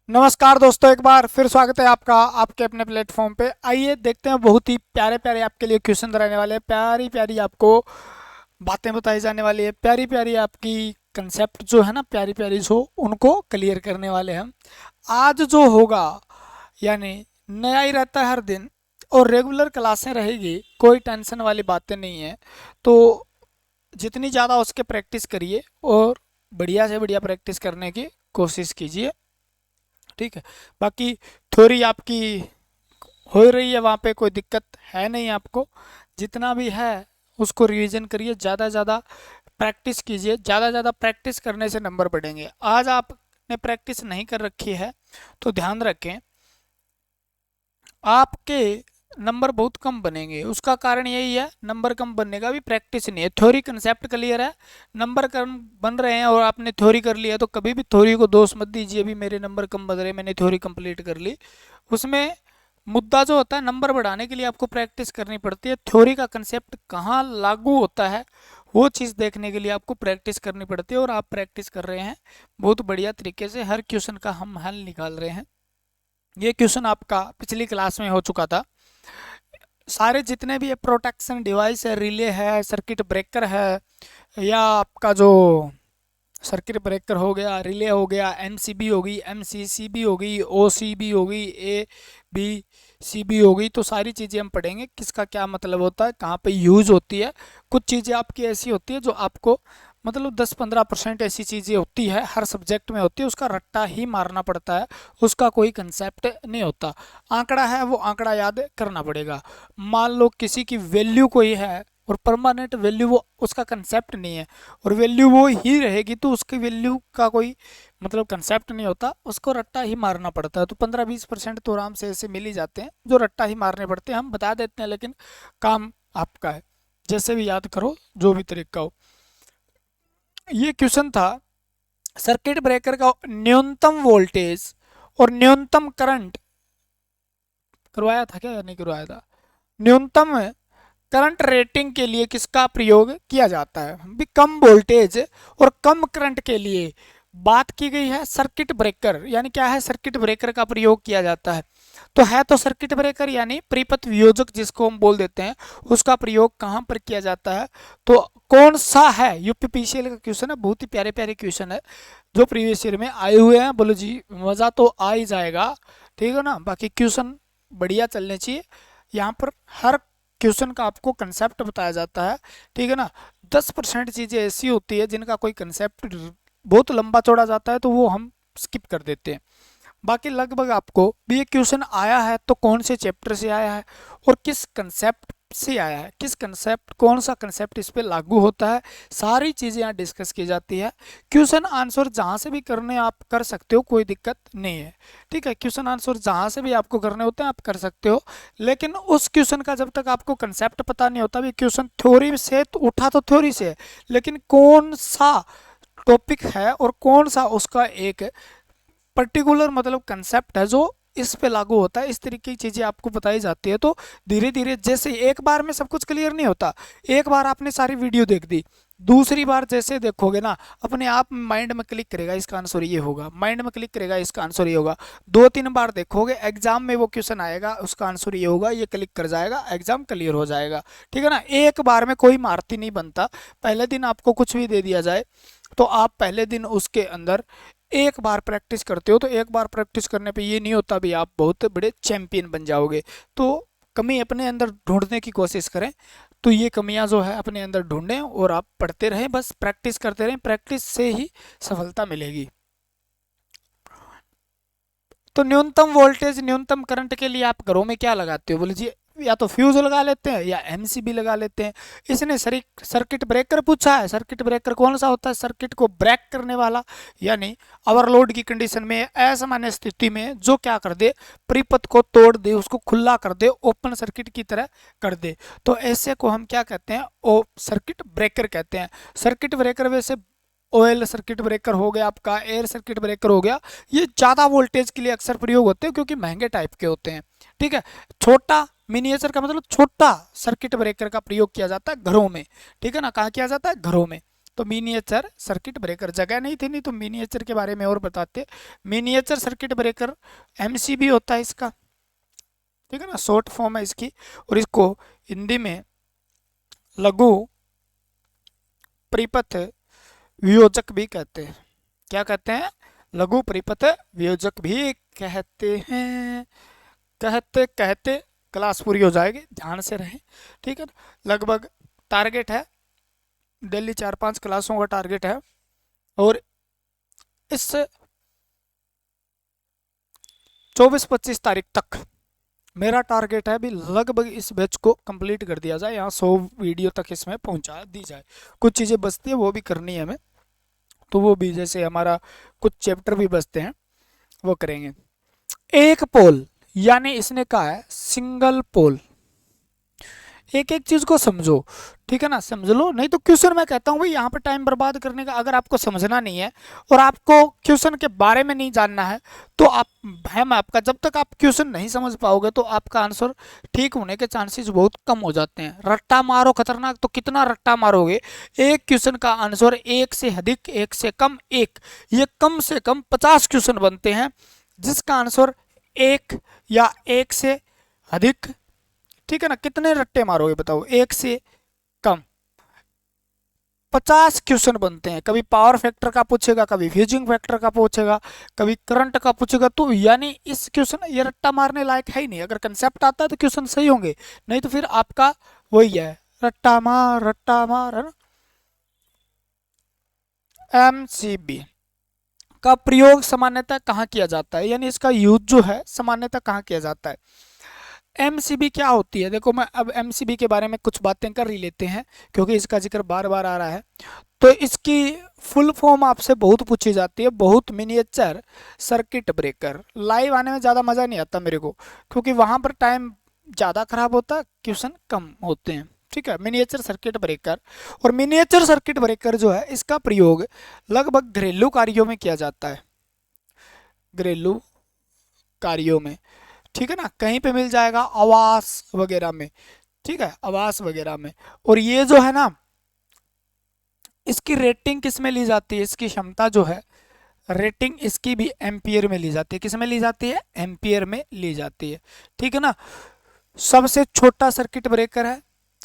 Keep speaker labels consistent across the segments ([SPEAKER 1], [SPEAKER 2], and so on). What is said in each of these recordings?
[SPEAKER 1] नमस्कार दोस्तों, एक बार फिर स्वागत है आपका आपके अपने प्लेटफॉर्म पे। आइए देखते हैं, बहुत ही प्यारे प्यारे आपके लिए क्वेश्चन रहने वाले हैं। प्यारी प्यारी आपको बातें बताई जाने वाली है। प्यारी प्यारी आपकी कंसेप्ट जो है ना, प्यारी प्यारी जो उनको क्लियर करने वाले हैं हम। आज जो होगा यानी नया ही रहता है हर दिन, और रेगुलर क्लासें रहेगी, कोई टेंशन वाली बातें नहीं है। तो जितनी ज़्यादा उसके प्रैक्टिस करिए और बढ़िया से बढ़िया प्रैक्टिस करने की कोशिश कीजिए। ठीक है। बाकी थ्योरी आपकी हो ही रही है, वहाँ पे कोई दिक्कत है नहीं आपको। जितना भी है उसको रिवीजन करिए, ज़्यादा ज़्यादा प्रैक्टिस कीजिए। ज़्यादा ज़्यादा प्रैक्टिस करने से नंबर बढ़ेंगे। आज आपने प्रैक्टिस नहीं कर रखी है तो ध्यान रखें, आपके नंबर बहुत कम बनेंगे। उसका कारण यही है, नंबर कम बनने का भी प्रैक्टिस नहीं है। थ्योरी कंसेप्ट क्लियर है, नंबर कम बन रहे हैं और आपने थ्योरी कर लिया, तो कभी भी थ्योरी को दोष मत दीजिए भी मेरे नंबर कम बन रहे, मैंने थ्योरी कंप्लीट कर ली। उसमें मुद्दा जो होता है, नंबर बढ़ाने के लिए आपको प्रैक्टिस करनी पड़ती है। थ्योरी का कंसेप्ट कहाँ लागू होता है वो चीज़ देखने के लिए आपको प्रैक्टिस करनी पड़ती है, और आप प्रैक्टिस कर रहे हैं बहुत बढ़िया तरीके से। हर क्वेश्चन का हम हल निकाल रहे हैं। ये क्वेश्चन आपका पिछली क्लास में हो चुका था। सारे जितने भी ये प्रोटेक्शन डिवाइस है, रिले है, सर्किट ब्रेकर है, या आपका जो सर्किट ब्रेकर हो गया, रिले हो गया, एमसीबी होगी, एमसीसीबी होगी, ओसीबी होगी, ए बी सी बी होगी, तो सारी चीज़ें हम पढ़ेंगे किसका क्या मतलब होता है, कहाँ पे यूज होती है। कुछ चीज़ें आपकी ऐसी होती है जो आपको मतलब 10-15% ऐसी चीज़ें होती है, हर सब्जेक्ट में होती है, उसका रट्टा ही मारना पड़ता है, उसका कोई कंसेप्ट नहीं होता। आंकड़ा है, वो आंकड़ा याद करना पड़ेगा। मान लो किसी की वैल्यू कोई है और परमानेंट वैल्यू वो उसका कंसेप्ट नहीं है, और वैल्यू वो ही रहेगी, तो उसकी वैल्यू का कोई मतलब कंसेप्ट नहीं होता, उसको रट्टा ही मारना पड़ता है। तो 15-20% तो आराम से ऐसे मिल ही जाते हैं जो रट्टा ही मारने पड़ते हैं, हम बता देते हैं, लेकिन काम आपका है, जैसे भी याद करो, जो भी तरीका हो। ये क्वेश्चन था, सर्किट ब्रेकर का न्यूनतम वोल्टेज और न्यूनतम करंट करवाया था क्या या नहीं करवाया था, न्यूनतम करंट रेटिंग के लिए किसका प्रयोग किया जाता है। भी कम वोल्टेज और कम करंट के लिए बात की गई है, सर्किट ब्रेकर यानी क्या है, सर्किट ब्रेकर का प्रयोग किया जाता है। तो है तो सर्किट ब्रेकर यानी परिपथ वियोजक जिसको हम बोल देते हैं, उसका प्रयोग कहाँ पर किया जाता है, तो कौन सा है। यूपीपीसीएल का क्वेश्चन है, बहुत ही प्यारे प्यारे क्वेश्चन है जो प्रीवियस ईयर में आए हुए हैं। बोलो जी, मज़ा तो आ ही जाएगा। ठीक है ना, बाकी क्वेश्चन बढ़िया चलने चाहिए। यहाँ पर हर क्वेश्चन का आपको कंसेप्ट बताया जाता है। ठीक है ना, 10% चीज़ें ऐसी होती है जिनका कोई कंसेप्ट बहुत लंबा चौड़ा जाता है, तो वो हम स्किप कर देते हैं। बाकी लगभग आपको भी ये क्वेश्चन आया है तो कौन से चैप्टर से आया है और किस कंसेप्ट से आया है, किस कंसेप्ट, कौन सा कंसेप्ट इस पे लागू होता है, सारी चीज़ें यहाँ डिस्कस की जाती है। क्वेश्चन आंसर जहाँ से भी करने आप कर सकते हो, कोई दिक्कत नहीं है। ठीक है, क्वेश्चन आंसर जहाँ से भी आपको करने होते हैं आप कर सकते हो, लेकिन उस क्वेश्चन का जब तक आपको कंसेप्ट पता नहीं होता, भी क्वेश्चन थ्योरी से तो उठा तो थ्योरी से है, लेकिन कौन सा टॉपिक है और कौन सा उसका एक पर्टिकुलर मतलब कंसेप्ट है जो इस पे लागू होता है, इस तरीके की चीज़ें आपको बताई जाती है। तो धीरे धीरे, जैसे एक बार में सब कुछ क्लियर नहीं होता, एक बार आपने सारी वीडियो देख दी, दूसरी बार जैसे देखोगे ना, अपने आप माइंड में क्लिक करेगा इसका आंसर ये होगा, माइंड में क्लिक करेगा इसका आंसर ये होगा। 2-3 बार देखोगे, एग्जाम में वो क्वेश्चन आएगा, उसका आंसर ये होगा, ये क्लिक कर जाएगा, एग्जाम क्लियर हो जाएगा। ठीक है ना, एक बार में कोई मारुति नहीं बनता। पहले दिन आपको कुछ भी दे दिया जाए तो आप पहले दिन उसके अंदर एक बार प्रैक्टिस करते हो, तो एक बार प्रैक्टिस करने पे ये नहीं होता भी आप बहुत बड़े चैंपियन बन जाओगे। तो कमी अपने अंदर ढूंढने की कोशिश करें, तो ये कमियां जो है अपने अंदर ढूंढें और आप पढ़ते रहें, बस प्रैक्टिस करते रहें, प्रैक्टिस से ही सफलता मिलेगी। तो न्यूनतम वोल्टेज न्यूनतम करंट के लिए आप घरों में क्या लगाते हो, बोले जी या तो फ्यूज लगा लेते हैं या एमसीबी लगा लेते हैं। इसने सर्किट ब्रेकर पूछा है, सर्किट ब्रेकर कौन सा होता है, सर्किट को ब्रेक करने वाला, यानी ओवरलोड की कंडीशन में, असामान्य स्थिति में जो क्या कर दे, परिपथ को तोड़ दे, उसको खुला कर दे, ओपन सर्किट की तरह कर दे, तो ऐसे को हम क्या कहते हैं, ओ सर्किट ब्रेकर कहते हैं। सर्किट ब्रेकर वैसे ऑयल सर्किट ब्रेकर हो गया, आपका एयर सर्किट ब्रेकर हो गया, ये ज़्यादा वोल्टेज के लिए अक्सर प्रयोग होते हैं क्योंकि महंगे टाइप के होते हैं। ठीक है, छोटा मिनिएचर का मतलब छोटा सर्किट ब्रेकर का प्रयोग किया जाता है घरों में। ठीक है ना, कहाँ किया जाता है, घरों में। तो मिनिएचर सर्किट ब्रेकर, जगह नहीं थी नहीं तो मिनिएचर के बारे में और बताते। मिनिएचर सर्किट ब्रेकर एमसीबी होता है इसका, ठीक है ना, शॉर्ट फॉर्म है इसकी। और इसको हिंदी में लघु परिपथ वियोजक भी कहते हैं। क्या कहते हैं? लघु परिपथ वियोजक भी कहते हैं। कहते कहते क्लास पूरी हो जाएगी, ध्यान से रहें, ठीक है ना। लगभग टारगेट है डेली 4-5 क्लासों का टारगेट है, और इस 24-25 तारीख तक मेरा टारगेट है अभी लगभग इस बैच को कंप्लीट कर दिया जाए, यहाँ 100 वीडियो तक इसमें पहुंचा दी जाए। कुछ चीज़ें बचती है वो भी करनी है हमें, तो वो भी, जैसे हमारा कुछ चैप्टर भी बचते हैं वो करेंगे। एक पोल, यानी इसने कहा है सिंगल पोल। एक एक चीज को समझो, ठीक है ना, समझ लो, नहीं तो क्वेश्चन मैं कहता हूँ भाई यहाँ पर टाइम बर्बाद करने का, अगर आपको समझना नहीं है और आपको क्वेश्चन के बारे में नहीं जानना है तो आप, हम आपका, जब तक आप क्वेश्चन नहीं समझ पाओगे तो आपका आंसर ठीक होने के चांसेस बहुत कम हो जाते हैं। रट्टा मारो खतरनाक, तो कितना रट्टा मारोगे? एक क्वेश्चन का आंसर एक से अधिक, एक से कम एक, ये कम से कम 50 क्वेश्चन बनते हैं जिसका आंसर एक या एक से अधिक, ठीक है ना। कितने रट्टे मारोगे बताओ? एक से कम 50 क्वेश्चन बनते हैं। कभी पावर फैक्टर का पूछेगा, कभी फ्यूजिंग फैक्टर का पूछेगा, कभी करंट का पूछेगा, तो यानी इस क्वेश्चन, ये रट्टा मारने लायक है ही नहीं। अगर कंसेप्ट आता है तो क्वेश्चन सही होंगे, नहीं तो फिर आपका वही है, रट्टा मार, है ना। एमसीबी का प्रयोग सामान्यतः कहाँ किया जाता है, यानी इसका यूज जो है सामान्यतः कहाँ किया जाता है? एमसीबी क्या होती है? देखो, मैं अब एमसीबी के बारे में कुछ बातें कर ही लेते हैं क्योंकि इसका जिक्र बार बार आ रहा है। तो इसकी फुल फॉर्म आपसे बहुत पूछी जाती है, बहुत मिनिएचर सर्किट ब्रेकर। लाइव आने में ज़्यादा मज़ा नहीं आता मेरे को, क्योंकि वहाँ पर टाइम ज़्यादा खराब होता है, क्वेश्चन कम होते हैं, ठीक है। मिनिएचर सर्किट ब्रेकर, और मिनिएचर सर्किट ब्रेकर जो है इसका प्रयोग लगभग घरेलू कार्यों में किया जाता है, घरेलू कार्यों में, ठीक है ना। कहीं पे मिल जाएगा, आवास वगैरह में, ठीक है, आवास वगैरह में। और ये जो है ना, इसकी रेटिंग किस में ली जाती है? इसकी क्षमता जो है, रेटिंग इसकी भी एम्पियर में ली जाती है। किस में ली जाती है? एम्पियर में ली जाती है, ठीक है ना। सबसे छोटा सर्किट ब्रेकर है,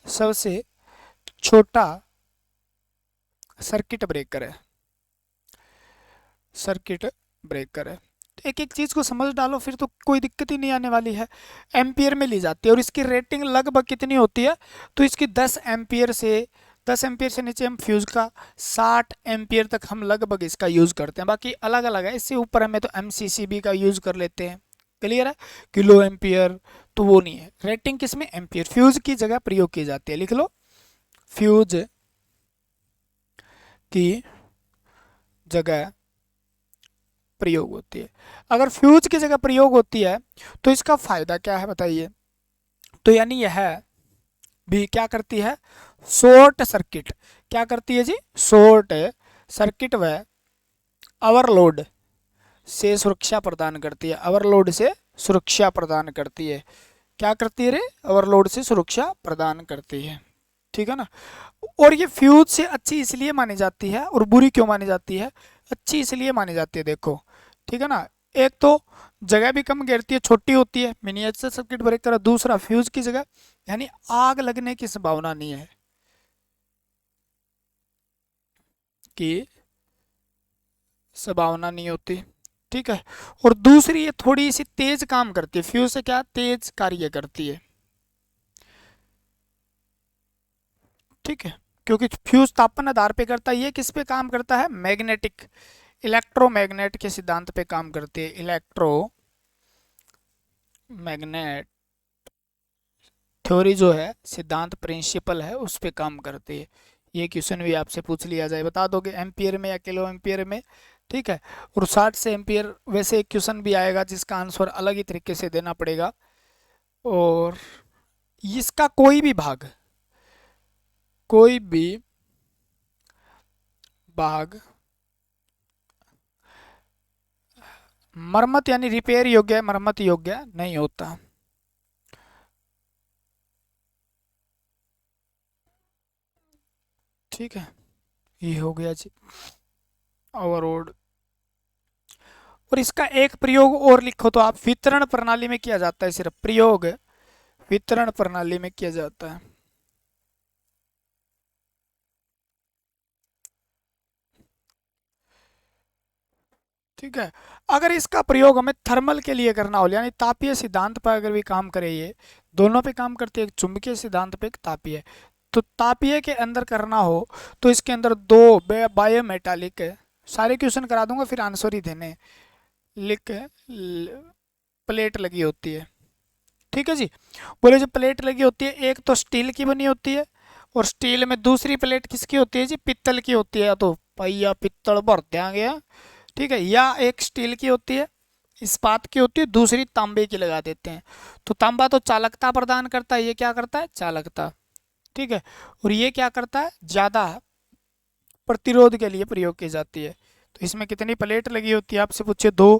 [SPEAKER 1] सबसे छोटा सर्किट ब्रेकर है, सर्किट ब्रेकर है। एक एक चीज को समझ डालो, फिर तो कोई दिक्कत ही नहीं आने वाली है। एम्पियर में ली जाती है, और इसकी रेटिंग लगभग कितनी होती है? तो इसकी 10 एम्पियर से नीचे हम फ्यूज का 60 एम्पियर तक हम लगभग इसका यूज करते हैं। बाकी अलग अलग है, इससे ऊपर हमें तो एमसीसीबी का यूज कर लेते हैं, क्लियर है। किलो एम्पियर तो वो नहीं है, रेटिंग किसमें? एम्पियर। फ्यूज की जगह प्रयोग की जाती है, लिख लो, फ्यूज की जगह प्रयोग होती है। अगर फ्यूज की जगह प्रयोग होती है तो इसका फायदा क्या है बताइए? तो यानी यह भी क्या करती है? Short circuit. क्या करती है जी? शॉर्ट सर्किट व ओवरलोड से सुरक्षा प्रदान करती है, ओवरलोड से सुरक्षा प्रदान करती है। क्या करती है रे? ओवरलोड से सुरक्षा प्रदान करती है, ठीक है ना। और ये फ्यूज से अच्छी इसलिए मानी जाती है, और बुरी क्यों मानी जाती है? अच्छी इसलिए मानी जाती है, देखो, ठीक है ना। एक तो जगह भी कम घेरती है, छोटी होती है, मिनिएचर सर्किट ब्रेकर। दूसरा, फ्यूज की जगह, यानी आग लगने की संभावना नहीं है, कि संभावना नहीं होती, ठीक है। और दूसरी, ये थोड़ी सी तेज काम करती है, फ्यूज से क्या तेज कार्य करती है, ठीक है। क्योंकि फ्यूज तापमान आधार पे करता है, ये किस पे काम करता है? मैग्नेटिक, इलेक्ट्रोमैग्नेट के सिद्धांत पे काम करती है। इलेक्ट्रो मैग्नेट थ्योरी जो है, सिद्धांत प्रिंसिपल है, उस पे काम करती है। ये क्वेश्चन भी आपसे पूछ लिया जाए, बता दोगे एम्पियर में या किलो एम्पियर में, ठीक है। और 60 से एम्पियर, वैसे एक क्वेश्चन भी आएगा जिसका आंसर अलग ही तरीके से देना पड़ेगा। और इसका कोई भी भाग मरम्मत यानी रिपेयर योग्य, मरम्मत योग्य नहीं होता, ठीक है। ये हो गया जी अवरोध। और इसका एक प्रयोग और लिखो तो आप, वितरण प्रणाली में किया जाता है, सिर्फ प्रयोग वितरण प्रणाली में किया जाता है। ठीक है। अगर इसका प्रयोग हमें थर्मल के लिए करना हो, यानी तापीय सिद्धांत पर अगर भी काम करे, ये दोनों पे काम करते हैं, एक चुंबकीय सिद्धांत पे, एक तापीय। तो तापीय के अंदर करना हो तो इसके अंदर दो बायोमेटालिक, सारे क्वेश्चन करा दूंगा फिर आंसर ही देने, लिख प्लेट लगी होती है। ठीक है जी। बोले जो प्लेट लगी होती है, एक तो स्टील की बनी होती है, और स्टील में दूसरी प्लेट किसकी होती है जी, पित्तल की होती है, तो भैया पित्तल भर देंगे। ठीक है। या एक स्टील की होती है, इस्पात की होती है, दूसरी तांबे की लगा देते हैं। तो तांबा तो चालकता प्रदान करता है, ये क्या करता है, चालकता। ठीक है। और ये क्या करता है, ज्यादा प्रतिरोध के लिए प्रयोग की जाती है। तो इसमें कितनी प्लेट लगी होती है, आपसे पूछे दो,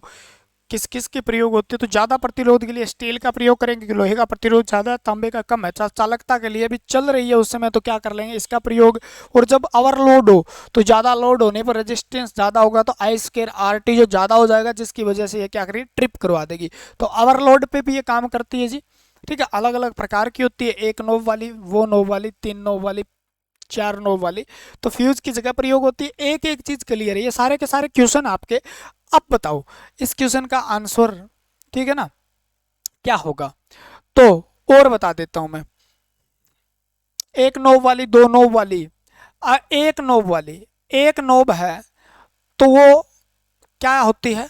[SPEAKER 1] किस किस के प्रयोग होते हैं, तो ज्यादा प्रतिरोध के लिए स्टील का प्रयोग करेंगे कि लोहे का प्रतिरोध ज्यादा है, तांबे का कम है। चालकता के लिए भी चल रही है उस समय, तो क्या कर लेंगे इसका प्रयोग। और जब ओवरलोड हो, तो ज्यादा लोड होने पर रेजिस्टेंस ज्यादा होगा, तो आई स्क्वायर आर टी जो ज्यादा हो जाएगा, जिसकी वजह से ये क्या करेगी, ट्रिप करवा देगी। तो ओवरलोड पे भी ये काम करती है जी। ठीक है। अलग अलग प्रकार की होती है, एक नोब वाली, वो नोब वाली, तीन नोब वाली, चार नोब वाली। तो फ्यूज की जगह प्रयोग होती है। एक एक चीज क्लियर है, ये सारे के सारे क्वेश्चन आपके। अब बताओ इस क्वेश्चन का आंसर, ठीक है ना, क्या होगा। तो और बता देता हूं मैं, एक नोब वाली, दो नोब वाली, एक नोब वाली, एक नोब है, तो वो क्या होती है,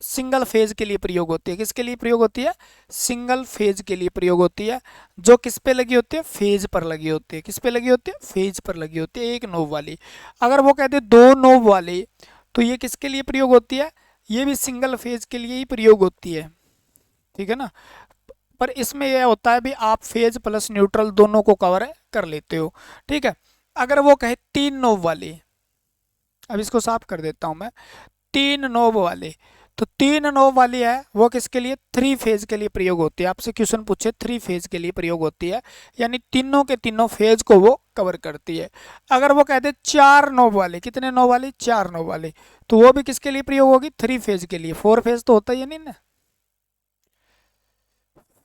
[SPEAKER 1] सिंगल फेज के लिए प्रयोग होती है। किसके लिए प्रयोग होती है, सिंगल फेज के लिए प्रयोग होती है। जो किस पे लगी होती है, फेज पर लगी होती है। किस पे लगी होती है, फेज पर लगी होती है, एक नोब वाली। अगर वो कहते हैं दो नोब वाली, तो ये किसके लिए प्रयोग होती है, ये भी सिंगल फेज के लिए ही प्रयोग होती है। ठीक है ना। पर इसमें यह होता है भी आप फेज प्लस न्यूट्रल दोनों को कवर कर लेते हो। ठीक है। अगर वो कहे तीन नोब वाली, अब इसको साफ कर देता हूं मैं, तीन नोब वाली, तो तीन नोब वाली है वो किसके लिए, थ्री फेज के लिए प्रयोग होती है। आपसे क्वेश्चन पूछे, थ्री फेज के लिए प्रयोग होती है, यानी तीनों के तीनों फेज को वो कवर करती है। अगर वो कहते चार नोब वाली, कितने नोब वाली, चार नोब वाली, तो वो भी किसके लिए प्रयोग होगी, थ्री फेज के लिए। फोर फेज तो होता ही नहीं ना,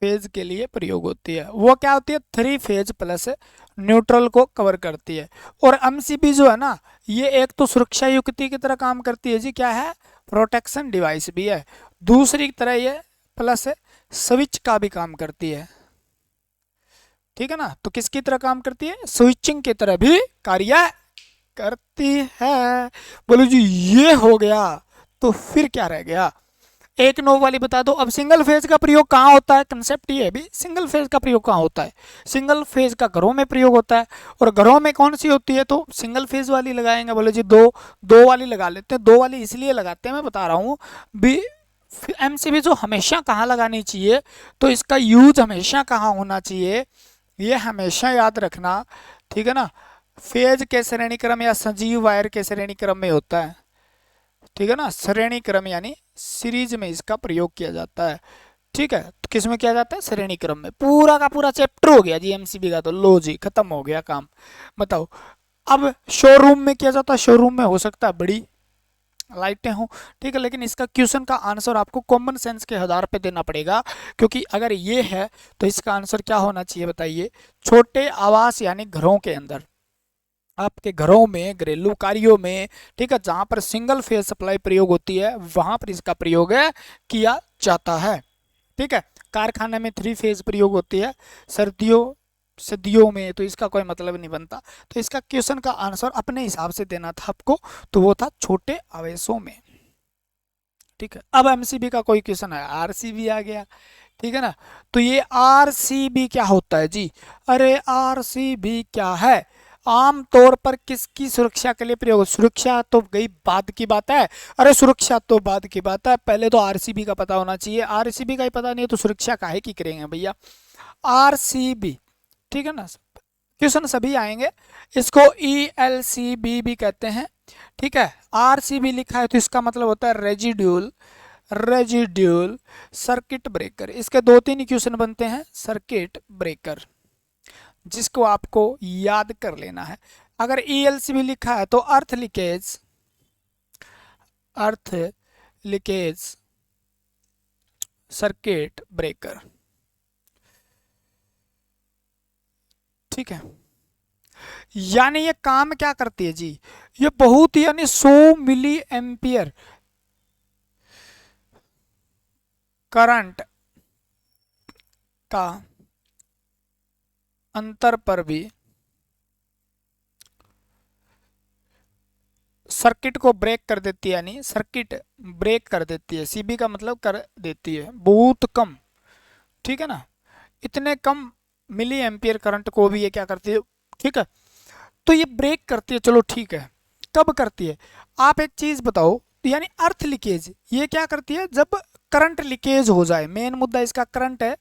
[SPEAKER 1] फेज के लिए प्रयोग होती है। वो क्या होती है, थ्री फेज प्लस न्यूट्रल को कवर करती है। और एमसीबी जो है ना, ये एक तो सुरक्षा युक्ति की तरह काम करती है जी, क्या है, प्रोटेक्शन डिवाइस भी है। दूसरी तरह ये प्लस स्विच का भी काम करती है। ठीक है ना। तो किसकी तरह काम करती है, स्विचिंग की तरह भी कार्य करती है। बोलो जी ये हो गया, तो फिर क्या रह गया, एक नोब वाली बता दो। अब सिंगल फेज का प्रयोग कहाँ होता है, कंसेप्ट ये है भी, सिंगल फेज का प्रयोग कहाँ होता है, सिंगल फेज का घरों में प्रयोग होता है। और घरों में कौन सी होती है, तो सिंगल फेज वाली लगाएंगे। बोले जी दो, दो वाली लगा लेते हैं। दो वाली इसलिए लगाते हैं, मैं बता रहा हूँ भी, एमसीबी जो हमेशा कहाँ लगानी चाहिए, तो इसका यूज हमेशा कहाँ होना चाहिए, ये हमेशा याद रखना। ठीक है ना। फेज के श्रेणी क्रम या सजीव वायर के श्रेणी क्रम में होता है। ठीक है ना। श्रेणी क्रम यानी सीरीज में इसका प्रयोग किया जाता है। ठीक है। तो किस में किया जाता है, श्रेणी क्रम में। पूरा का पूरा चैप्टर हो गया जी एमसीबी का, तो लो जी खत्म हो गया काम। बताओ अब शोरूम में किया जाता है, शोरूम में हो सकता है बड़ी लाइटें हो। ठीक है। लेकिन इसका क्वेश्चन का आंसर आपको कॉमन सेंस के आधार पे देना पड़ेगा, क्योंकि अगर ये है तो इसका आंसर क्या होना चाहिए बताइए, छोटे आवास यानी घरों के अंदर, आपके घरों में, घरेलू कार्यों में, ठीक है, जहां पर सिंगल फेज सप्लाई प्रयोग होती है, वहां पर इसका प्रयोग किया जाता है। ठीक है। कारखाने में थ्री फेज प्रयोग होती है, सर्दियों सदियों में तो इसका कोई मतलब नहीं बनता। तो इसका क्वेश्चन का आंसर अपने हिसाब से देना था आपको, तो वो था छोटे आवेशों में। ठीक है। अब एमसीबी का कोई क्वेश्चन है, आरसीबी आ गया। ठीक है ना। तो ये आरसीबी क्या होता है जी, अरे आरसीबी क्या है, आम तौर पर किसकी सुरक्षा के लिए प्रयोग, सुरक्षा तो गई बाद की बात है, अरे सुरक्षा तो बाद की बात है, पहले तो आरसीबी का पता होना चाहिए। आरसीबी का ही पता नहीं है तो सुरक्षा काहे की करेंगे भैया, आरसीबी। ठीक है ना। क्वेश्चन सभी आएंगे, इसको ईएलसीबी भी कहते हैं। ठीक है। आरसीबी लिखा है तो इसका मतलब होता है रेजिड्यूल, रेजिड्यूल सर्किट ब्रेकर। इसके दो तीन क्वेश्चन बनते हैं, सर्किट ब्रेकर, जिसको आपको याद कर लेना है। अगर ELCB लिखा है तो अर्थ लीकेज सर्किट ब्रेकर। ठीक है, यानी ये काम क्या करती है जी, ये बहुत यानी 100 मिली एम्पियर करंट का अंतर पर भी सर्किट को ब्रेक कर देती है, यानी सर्किट ब्रेक कर देती है, सीबी का मतलब कर देती है, बहुत कम। ठीक है ना, इतने कम मिली एम्पियर करंट को भी ये क्या करती है, ठीक है, तो ये ब्रेक करती है। चलो ठीक है, कब करती है, आप एक चीज बताओ, यानी अर्थ लीकेज ये क्या करती है, जब करंट लीकेज हो जाए, मेन मुद्दा इसका करंट है,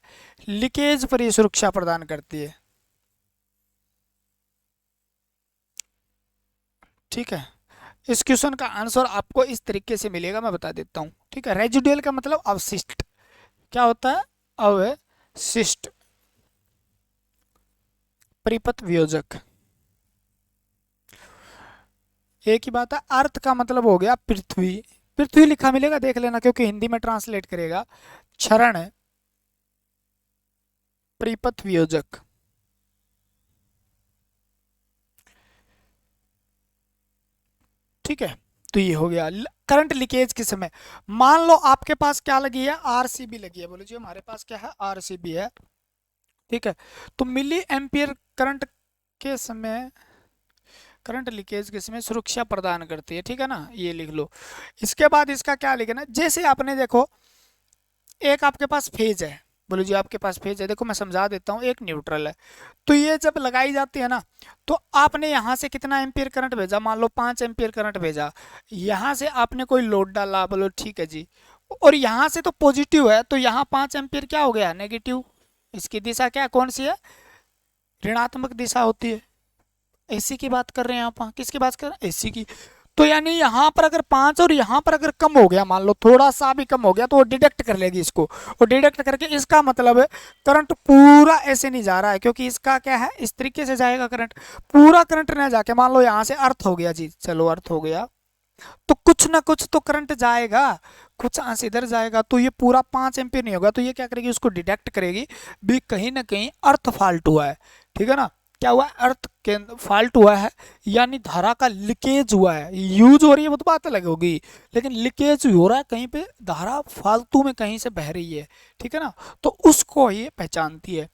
[SPEAKER 1] लीकेज पर ये सुरक्षा प्रदान करती है। ठीक है, इस क्वेश्चन का आंसर आपको इस तरीके से मिलेगा, मैं बता देता हूँ। ठीक है, रेजिडुअल का मतलब अवशिष्ट, क्या होता है, अवशिष्ट, परिपथ वियोजक, एक ही बात है। अर्थ का मतलब हो गया पृथ्वी, पृथ्वी लिखा मिलेगा देख लेना, क्योंकि हिंदी में ट्रांसलेट करेगा, क्षरण परिपथ वियोजक। ठीक है, तो ये हो गया करंट लीकेज के समय। मान लो आपके पास क्या लगी है, आरसीबी लगी है, बोलो जी हमारे पास क्या है, आरसीबी है। ठीक है, तो मिली एम्पियर करंट के समय, करंट लीकेज के समय सुरक्षा प्रदान करती है। ठीक है ना, ये लिख लो। इसके बाद इसका क्या लिखना, जैसे आपने देखो एक आपके पास फेज है, बोलो जी आपके पास फेज है, देखो मैं समझा देता हूँ, एक न्यूट्रल है, तो ये जब लगाई जाती है ना, तो आपने यहाँ से कितना एम्पियर करंट भेजा, मान लो 5 एम्पियर करंट भेजा, यहाँ से आपने कोई लोड डाला, बोलो ठीक है जी, और यहाँ से तो पॉजिटिव है, तो यहाँ 5 एम्पियर क्या हो गया, नेगेटिव। इसकी दिशा क्या कौन सी है, ऋणात्मक दिशा होती है। एसी की बात कर रहे हैं आप, किसकी बात कर रहे हैं, एसी की। तो यानी यहाँ पर अगर 5 और यहाँ पर अगर कम हो गया, मान लो थोड़ा सा भी कम हो गया, तो वो डिडक्ट कर लेगी इसको, और डिडक्ट करके इसका मतलब है करंट पूरा ऐसे नहीं जा रहा है, क्योंकि इसका क्या है, इस तरीके से जाएगा करंट, पूरा करंट ना जाके, मान लो यहाँ से अर्थ हो गया जी, चलो अर्थ हो गया, तो कुछ ना कुछ तो करंट जाएगा, कुछ अंश इधर जाएगा, तो ये पूरा 5 एम्पियर नहीं होगा, तो ये क्या करेगी, उसको डिडक्ट करेगी भी, कहीं ना कहीं अर्थ फॉल्ट हुआ है। ठीक है ना, क्या हुआ है, अर्थ के अंदर फॉल्ट हुआ है, यानी धारा का लीकेज हुआ है, यूज हो रही है वो तो बात अलग होगी, लेकिन लीकेज हो रहा है, कहीं पे धारा फालतू में कहीं से बह रही है। ठीक है ना, तो उसको ये पहचानती है,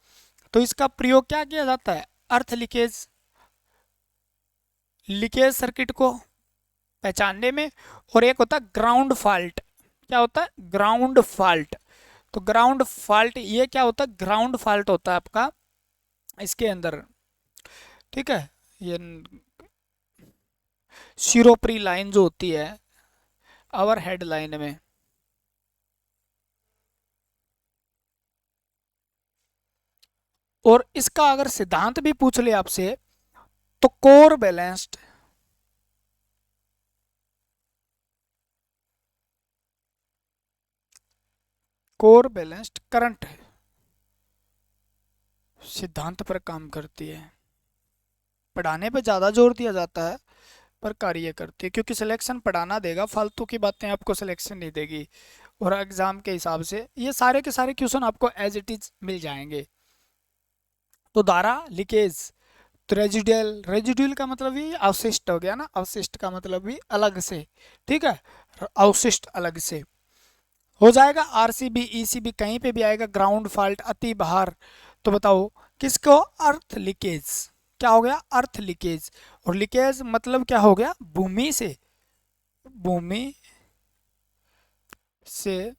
[SPEAKER 1] तो इसका प्रयोग क्या किया जाता है, अर्थ लीकेज, लीकेज सर्किट को पहचानने में। और एक होता है ग्राउंड फॉल्ट, क्या होता है, ग्राउंड फॉल्ट। तो ग्राउंड फॉल्ट ये क्या होता है, ग्राउंड फॉल्ट होता है आपका इसके अंदर। ठीक है, ये सिरोप्री लाइन जो होती है अवर हेड लाइन में, और इसका अगर सिद्धांत भी पूछ ले आपसे, तो core balanced, core balanced current सिद्धांत पर काम करती है। पढ़ाने पे ज़्यादा जोर दिया जाता है, पर कार्य करती है, क्योंकि सिलेक्शन पढ़ाना देगा, फालतू की बातें आपको सिलेक्शन नहीं देगी। और एग्जाम के हिसाब से ये सारे के सारे क्वेश्चन आपको एज इट इज मिल जाएंगे। तो धारा लीकेज, तो रेजिडुअल, रेजिडुअल का मतलब भी अवशिष्ट हो गया ना, अवशिष्ट का मतलब भी अलग से। ठीक है, अवशिष्ट अलग से हो जाएगा। आरसीबी ईसीबी कहीं पे भी आएगा, ग्राउंड फॉल्ट, अति भार। तो बताओ किसको, अर्थ लीकेज, क्या हो गया, अर्थ लीकेज। और लीकेज मतलब क्या हो गया, भूमि से, भूमि से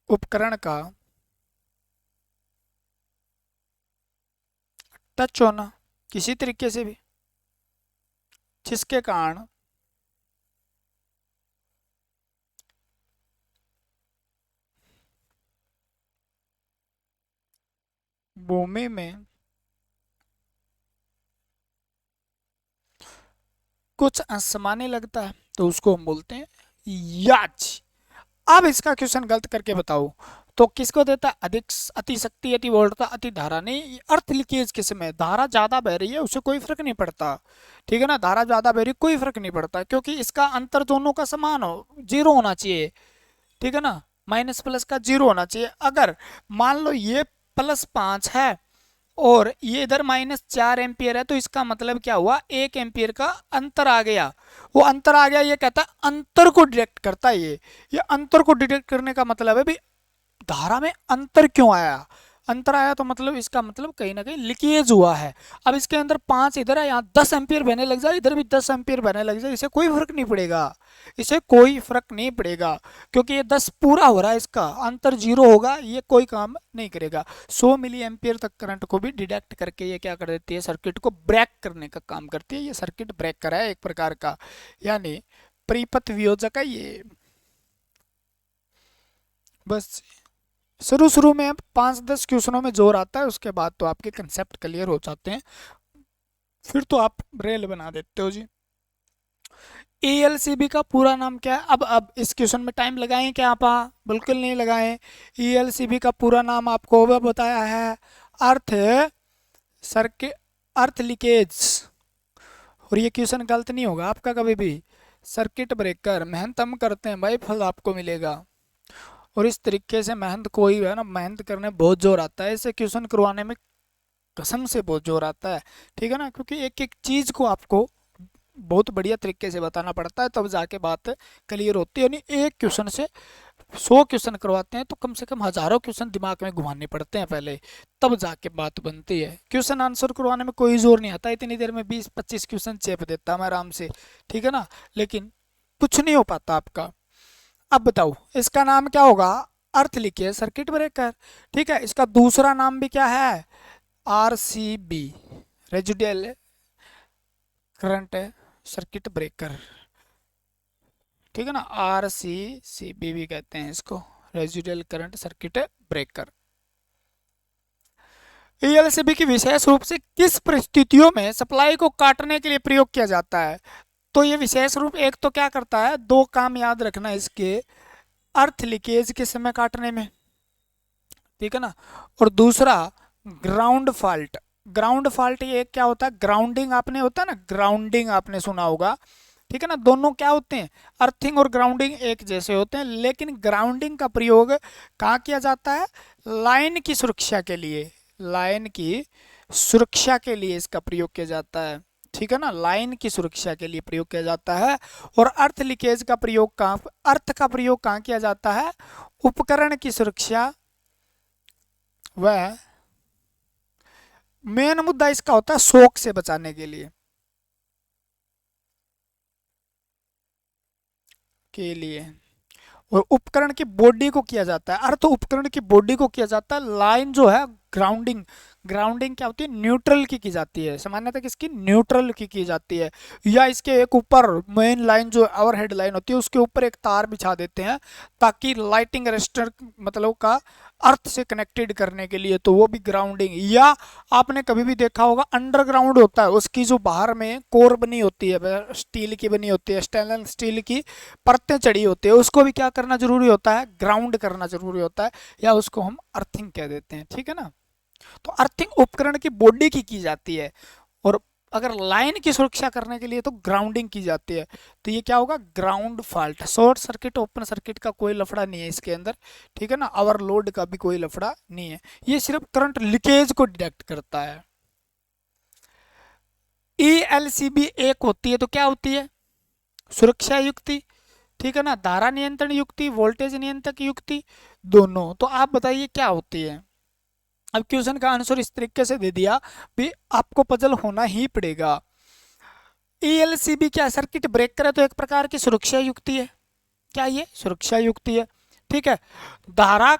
[SPEAKER 1] उपकरण का टच होना, किसी तरीके से भी, जिसके कारण भूमि में कुछ असामान्य लगता है, तो उसको हम बोलते हैं याच। अब इसका क्वेश्चन गलत करके बताओ, तो किसको देता है? अधिक अति शक्ति, अति वोल्टता, अति धारा। नहीं, अर्थ लीकेज किस में? धारा ज्यादा बह रही है उससे कोई फर्क नहीं पड़ता, ठीक है ना, धारा ज्यादा बह रही कोई फर्क नहीं पड़ता, क्योंकि इसका अंतर दोनों का समान हो, जीरो होना चाहिए, ठीक है ना, माइनस प्लस का जीरो होना चाहिए। अगर मान लो ये +5 है और ये इधर -4 एम्पियर है, तो इसका मतलब क्या हुआ? 1 एम्पियर का अंतर आ गया। वो अंतर आ गया, ये कहता है अंतर को डिटेक्ट करता है। ये अंतर को डिटेक्ट करने का मतलब है भी धारा में अंतर क्यों आया? अंतर आया तो मतलब इसका मतलब कहीं ना कहीं लीकेज हुआ है। अब इसके अंदर 5 इधर है, यहाँ 10 एम्पियर बहने लग जाए, इधर भी 10 एम्पियर बहने लग जाए, इसे कोई फर्क नहीं पड़ेगा, इसे कोई फर्क नहीं पड़ेगा, क्योंकि ये 10 पूरा हो रहा है, इसका अंतर जीरो होगा, ये कोई काम नहीं करेगा। 100 मिली एम्पियर तक करंट को भी डिटेक्ट करके ये क्या कर देती है? सर्किट को ब्रेक करने का काम करती है। ये सर्किट ब्रेकर है एक प्रकार का, यानी परिपथ वियोजक है ये। बस शुरू शुरू में 5-10 क्वेश्चनों में जोर आता है, उसके बाद तो आपके कंसेप्ट क्लियर हो जाते हैं, फिर तो आप रेल बना देते हो जी। ELCB का पूरा नाम क्या है? अब इस क्वेश्चन में टाइम लगाएं क्या आप? बिल्कुल नहीं लगाएं। ELCB का पूरा नाम आपको वह बताया है, अर्थ सर्किट, अर्थ लीकेज। और ये क्वेश्चन गलत नहीं होगा आपका कभी भी। सर्किट ब्रेकर, मेहनत हम करते हैं भाई, फल आपको मिलेगा। और इस तरीके से मेहनत कोई है ना, मेहनत करने में बहुत जोर आता है, ऐसे क्वेश्चन करवाने में कसम से बहुत जोर आता है, ठीक है ना, क्योंकि एक एक चीज को आपको बहुत बढ़िया तरीके से बताना पड़ता है, तब जाके बात क्लियर होती है। यानी एक क्वेश्चन से 100 क्वेश्चन करवाते हैं तो कम से कम हजारों क्वेश्चन दिमाग में घुमाने पड़ते हैं पहले, तब जाके बात बनती है। क्वेश्चन आंसर करवाने में कोई जोर नहीं आता, इतनी देर में 20-25 क्वेश्चन चेप देता मैं आराम से, ठीक है ना, लेकिन कुछ नहीं हो पाता आपका। अब बताओ इसका नाम क्या होगा? अर्थ लिखिए, सर्किट ब्रेकर, ठीक है। इसका दूसरा नाम भी क्या है? RCB, residual current circuit breaker, ठीक है ना, RCCB भी कहते हैं इसको, residual current circuit breaker. ELCB की विशेष रूप से किस परिस्थितियों में सप्लाई को काटने के लिए प्रयोग किया जाता है? तो ये विशेष रूप एक तो क्या करता है, दो काम याद रखना इसके, अर्थ लीकेज के समय काटने में, ठीक है ना, और दूसरा ग्राउंड फॉल्ट। ग्राउंड फॉल्ट ये क्या होता है? ग्राउंडिंग आपने होता है ना, ग्राउंडिंग आपने सुना होगा, ठीक है ना, दोनों क्या होते हैं? अर्थिंग और ग्राउंडिंग एक जैसे होते हैं, लेकिन ग्राउंडिंग का प्रयोग कहाँ किया जाता है? लाइन की सुरक्षा के लिए, लाइन की सुरक्षा के लिए इसका प्रयोग किया जाता है, ठीक है ना, लाइन की सुरक्षा के लिए प्रयोग किया जाता है। और अर्थ लीकेज का प्रयोग कहाँ, अर्थ का प्रयोग कहाँ किया जाता है? उपकरण की सुरक्षा, वह मेन मुद्दा इसका होता है शॉक से बचाने के लिए और उपकरण की बॉडी को किया जाता है, अर्थ उपकरण की बॉडी को किया जाता है। लाइन जो है ग्राउंडिंग, ग्राउंडिंग क्या होती है? न्यूट्रल की जाती है, सामान्यतः किसकी? न्यूट्रल की जाती है, या इसके एक ऊपर मेन लाइन जो ओवरहेड लाइन होती है उसके ऊपर एक तार बिछा देते हैं ताकि लाइटिंग अरेस्टर मतलब का अर्थ से कनेक्टेड करने के लिए, तो वो भी ग्राउंडिंग। या आपने कभी भी देखा होगा अंडरग्राउंड होता है, उसकी जो बाहर में कोर बनी होती है, स्टील की बनी होती है, स्टेनलेस स्टील की परतें चढ़ी होती है, उसको भी क्या करना जरूरी होता है? ग्राउंड करना जरूरी होता है, या उसको हम अर्थिंग कह देते हैं, ठीक है ना। तो अर्थिंग उपकरण की बॉडी की जाती है, और अगर लाइन की सुरक्षा करने के लिए तो ग्राउंडिंग की जाती है। तो ये क्या होगा? Ground fault. Short circuit open circuit का कोई लफड़ा नहीं है इसके अंदर, ठीक है ना, ओवरलोड का भी कोई लफड़ा नहीं है, ये सिर्फ करंट लीकेज को डिटेक्ट करता है। ELCB एक होती है तो क्या होती है? सुरक्षा युक्ति, ठीक है ना, धारा नियंत्रण युक्ति, वोल्टेज नियंत्रक युक्ति, दोनों। तो आप बताइए क्या होती है? अब क्वेश्चन का आंसर इस तरीके से दे दिया भी आपको पजल होना ही पड़ेगा। ELCB क्या? सर्किट ब्रेकर है तो एक प्रकार की सुरक्षा युक्ति है, क्या ये? सुरक्षा युक्ति है, ठीक है। धारा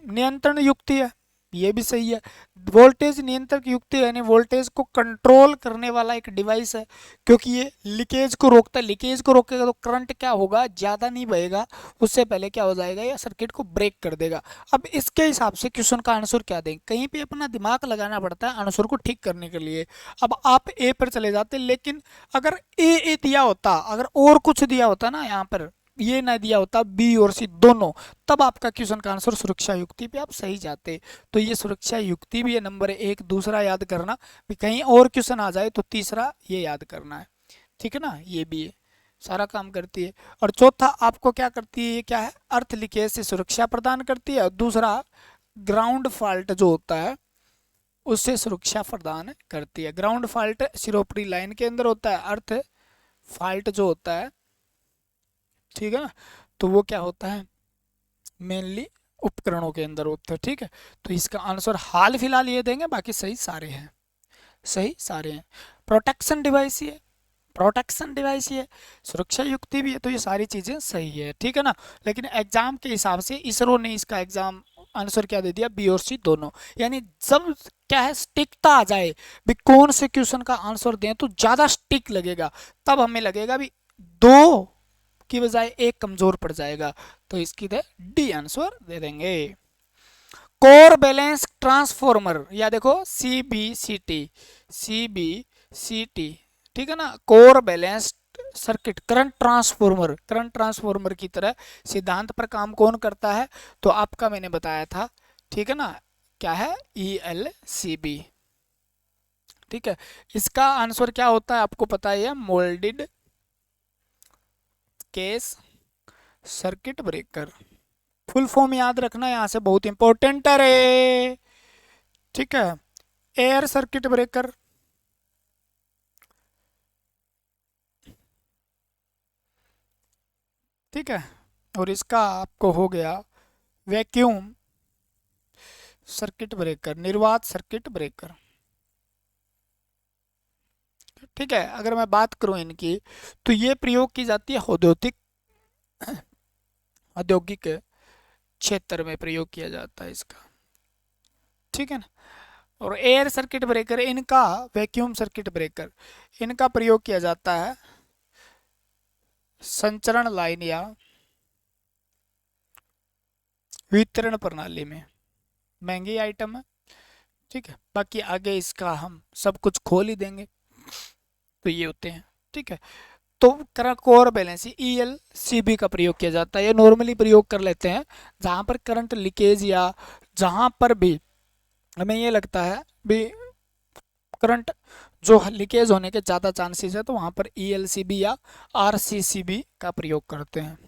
[SPEAKER 1] नियंत्रण युक्ति है, ये भी सही है। वोल्टेज नियंत्रक युक्ति यानी वोल्टेज को कंट्रोल करने वाला एक डिवाइस है, क्योंकि ये लीकेज को रोकता है, लीकेज को रोकेगा तो करंट क्या होगा? ज्यादा नहीं बहेगा, उससे पहले क्या हो जाएगा? या सर्किट को ब्रेक कर देगा। अब इसके हिसाब से क्वेश्चन का आंसर क्या देंगे? कहीं पे अपना दिमाग लगाना पड़ता है आंसर को ठीक करने के लिए। अब आप ए पर चले जाते, लेकिन अगर ए दिया होता, अगर और कुछ दिया होता ना यहाँ पर, ये ना दिया होता बी और सी दोनों, तब आपका क्वेश्चन का आंसर सुरक्षा युक्ति पे आप सही जाते। तो ये सुरक्षा युक्ति भी है नंबर एक। दूसरा याद करना भी कहीं और क्वेश्चन आ जाए तो तीसरा ये याद करना है, ठीक है ना, ये भी है, सारा काम करती है। और चौथा आपको क्या करती है, ये क्या है, अर्थ लीकेज से सुरक्षा प्रदान करती है। और दूसरा ग्राउंड फॉल्ट जो होता है उससे सुरक्षा प्रदान करती है। ग्राउंड फॉल्ट सिरोपरी लाइन के अंदर होता है, अर्थ फॉल्ट जो होता है, ठीक है ना, तो वो क्या होता है, मेनली उपकरणों के अंदर होता है, ठीक है। तो इसका आंसर हाल फिलहाल ये देंगे, बाकी सही सारे हैं, सही सारे हैं। प्रोटेक्शन डिवाइस ये, प्रोटेक्शन डिवाइस ये, सुरक्षा युक्ति भी है, तो ये सारी चीजें सही है, ठीक है ना। लेकिन एग्जाम के हिसाब से इसरो ने इसका एग्जाम आंसर क्या दे दिया, बी और सी दोनों। यानी जब क्या है स्टिकता आ जाए भी कौन से क्वेश्चन का आंसर दें तो ज्यादा स्टिक लगेगा, तब हमें लगेगा भी दो की बजाय एक कमजोर पड़ जाएगा, तो इसकी डी आंसर दे देंगे। कोर बैलेंस ट्रांसफॉर्मर, या देखो CBCT, CBCT, ठीक है ना, core balance circuit current transformer, current transformer की तरह सिद्धांत पर काम कौन करता है, तो आपका मैंने बताया था, ठीक है ना, क्या है, ELCB, ठीक है। इसका आंसर क्या होता है आपको पता है, moulded case circuit breaker. Full form याद रखना यहां से, बहुत इंपॉर्टेंट है रे, ठीक है। एयर सर्किट ब्रेकर, ठीक है। और इसका आपको हो गया वैक्यूम सर्किट ब्रेकर, निर्वात सर्किट ब्रेकर, ठीक है। अगर मैं बात करूं इनकी, तो ये प्रयोग की जाती है औद्योगिक, औद्योगिक क्षेत्र में प्रयोग किया जाता है इसका, ठीक है ना। और एयर सर्किट ब्रेकर इनका, वैक्यूम सर्किट ब्रेकर इनका प्रयोग किया जाता है संचरण लाइन या वितरण प्रणाली में। महंगी आइटम है, ठीक है। बाकी आगे इसका हम सब कुछ खोल ही देंगे, तो ये होते हैं, ठीक है। तो कोर बैलेंस ELCB का प्रयोग किया जाता है, ये नॉर्मली प्रयोग कर लेते हैं जहां पर करंट लीकेज या जहां पर भी हमें ये लगता है भी करंट जो लीकेज होने के ज़्यादा चांसेस है, तो वहां पर ELCB या RCCB का प्रयोग करते हैं।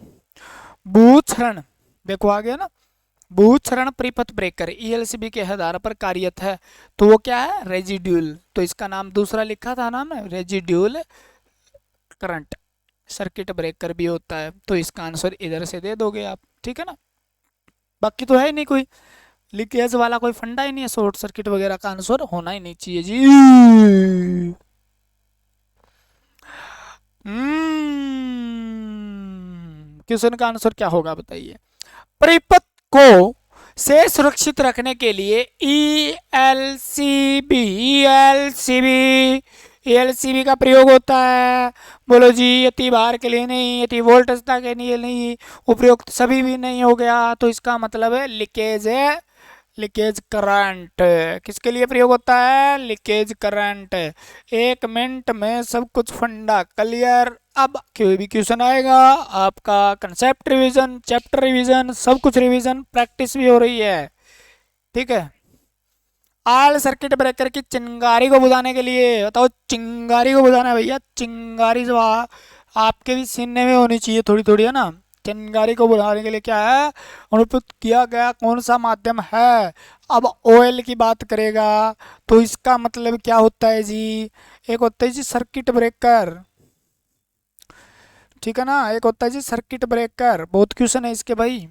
[SPEAKER 1] भूक्षरण देखो आ गया ना, भूक्षरण परिपथ ब्रेकर ELCB के आधार पर कार्यरत है, तो वो क्या है, रेजिड्यूल, तो इसका नाम दूसरा लिखा था नाम है रेजिड्यूल करंट सर्किट ब्रेकर भी होता है, तो इसका आंसर इधर से दे दोगे आप, ठीक है ना। बाकी तो है नहीं कोई लीकेज वाला कोई फंडा ही नहीं है, शॉर्ट सर्किट वगैरह का आंसर होना ही नहीं चाहिए जी। क्वेश्चन का आंसर क्या होगा बताइए। परिपथ को से सुरक्षित रखने के लिए ELCB का प्रयोग होता है। बोलो जी, यति भार के लिए नहीं, यति वोल्टता के लिए नहीं, उपयुक्त सभी भी नहीं हो गया, तो इसका मतलब है लीकेज है, लीकेज करंट किसके लिए प्रयोग होता है, लीकेज करंट। 1 मिनट में सब कुछ फंडा क्लियर। अब कोई भी क्वेश्चन आएगा आपका कंसेप्ट रिवीजन, चैप्टर रिवीजन, सब कुछ रिवीजन, प्रैक्टिस भी हो रही है, ठीक है। आल सर्किट ब्रेकर की चिंगारी को बुझाने के लिए बताओ, चिंगारी को बुझाना है भैया, चिंगारी जो आपके भी सीने में होनी चाहिए थोड़ी थोड़ी, है ना। चिंगारी को बुझाने के लिए क्या है, अनुप्रयुक्त किया गया कौन सा माध्यम है। अब ऑयल की बात करेगा तो इसका मतलब क्या होता है जी, एक होता है जी सर्किट ब्रेकर, ठीक है ना, एक होता है जी सर्किट ब्रेकर। बहुत क्वेश्चन है इसके भाई,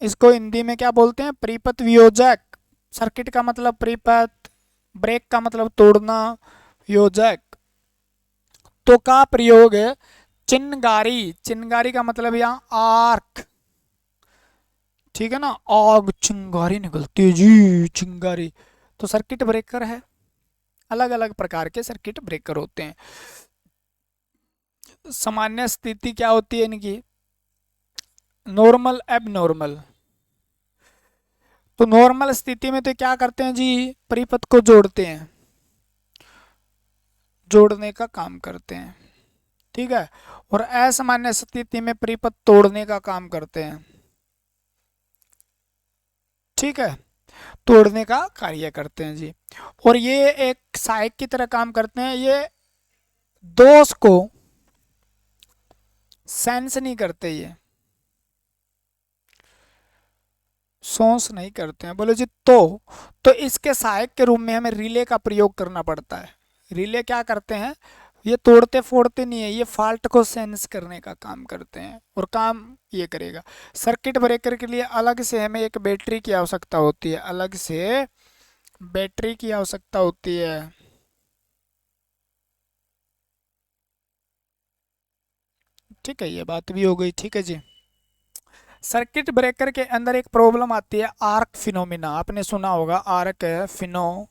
[SPEAKER 1] इसको हिंदी में क्या बोलते हैं, परिपथ वियोजक। सर्किट का मतलब परिपथ, ब्रेक का मतलब तोड़ना, योजक तो का प्रयोग है चिनगारी, चिनगारी का मतलब यहाँ आर्क, ठीक है ना, आग चिंगारी निकलती है जी, चिंगारी, तो सर्किट ब्रेकर है। अलग अलग प्रकार के सर्किट ब्रेकर होते हैं। सामान्य स्थिति क्या होती है इनकी, नॉर्मल, एबनॉर्मल। तो नॉर्मल स्थिति में तो क्या करते हैं जी, परिपथ को जोड़ते हैं, जोड़ने का काम करते हैं, ठीक है, और असामान्य स्थिति में परिपथ तोड़ने का काम करते हैं। ठीक है, तोड़ने का कार्य करते हैं जी। और ये एक सहायक की तरह काम करते हैं, ये दोष को सेंस नहीं करते, ये सोच नहीं करते हैं। बोलो जी, तो इसके सहायक के रूप में हमें रिले का प्रयोग करना पड़ता है। रिले क्या करते हैं, ये तोड़ते फोड़ते नहीं है, ये फॉल्ट को सेंस करने का काम करते हैं, और काम ये करेगा। सर्किट ब्रेकर के लिए अलग से हमें एक बैटरी की आवश्यकता होती है, अलग से बैटरी की आवश्यकता होती है। ठीक है, ये बात भी हो गई। ठीक है जी, सर्किट ब्रेकर के अंदर एक प्रॉब्लम आती है, आर्क फिनोमिना। आपने सुना होगा आर्क फिनोमिनस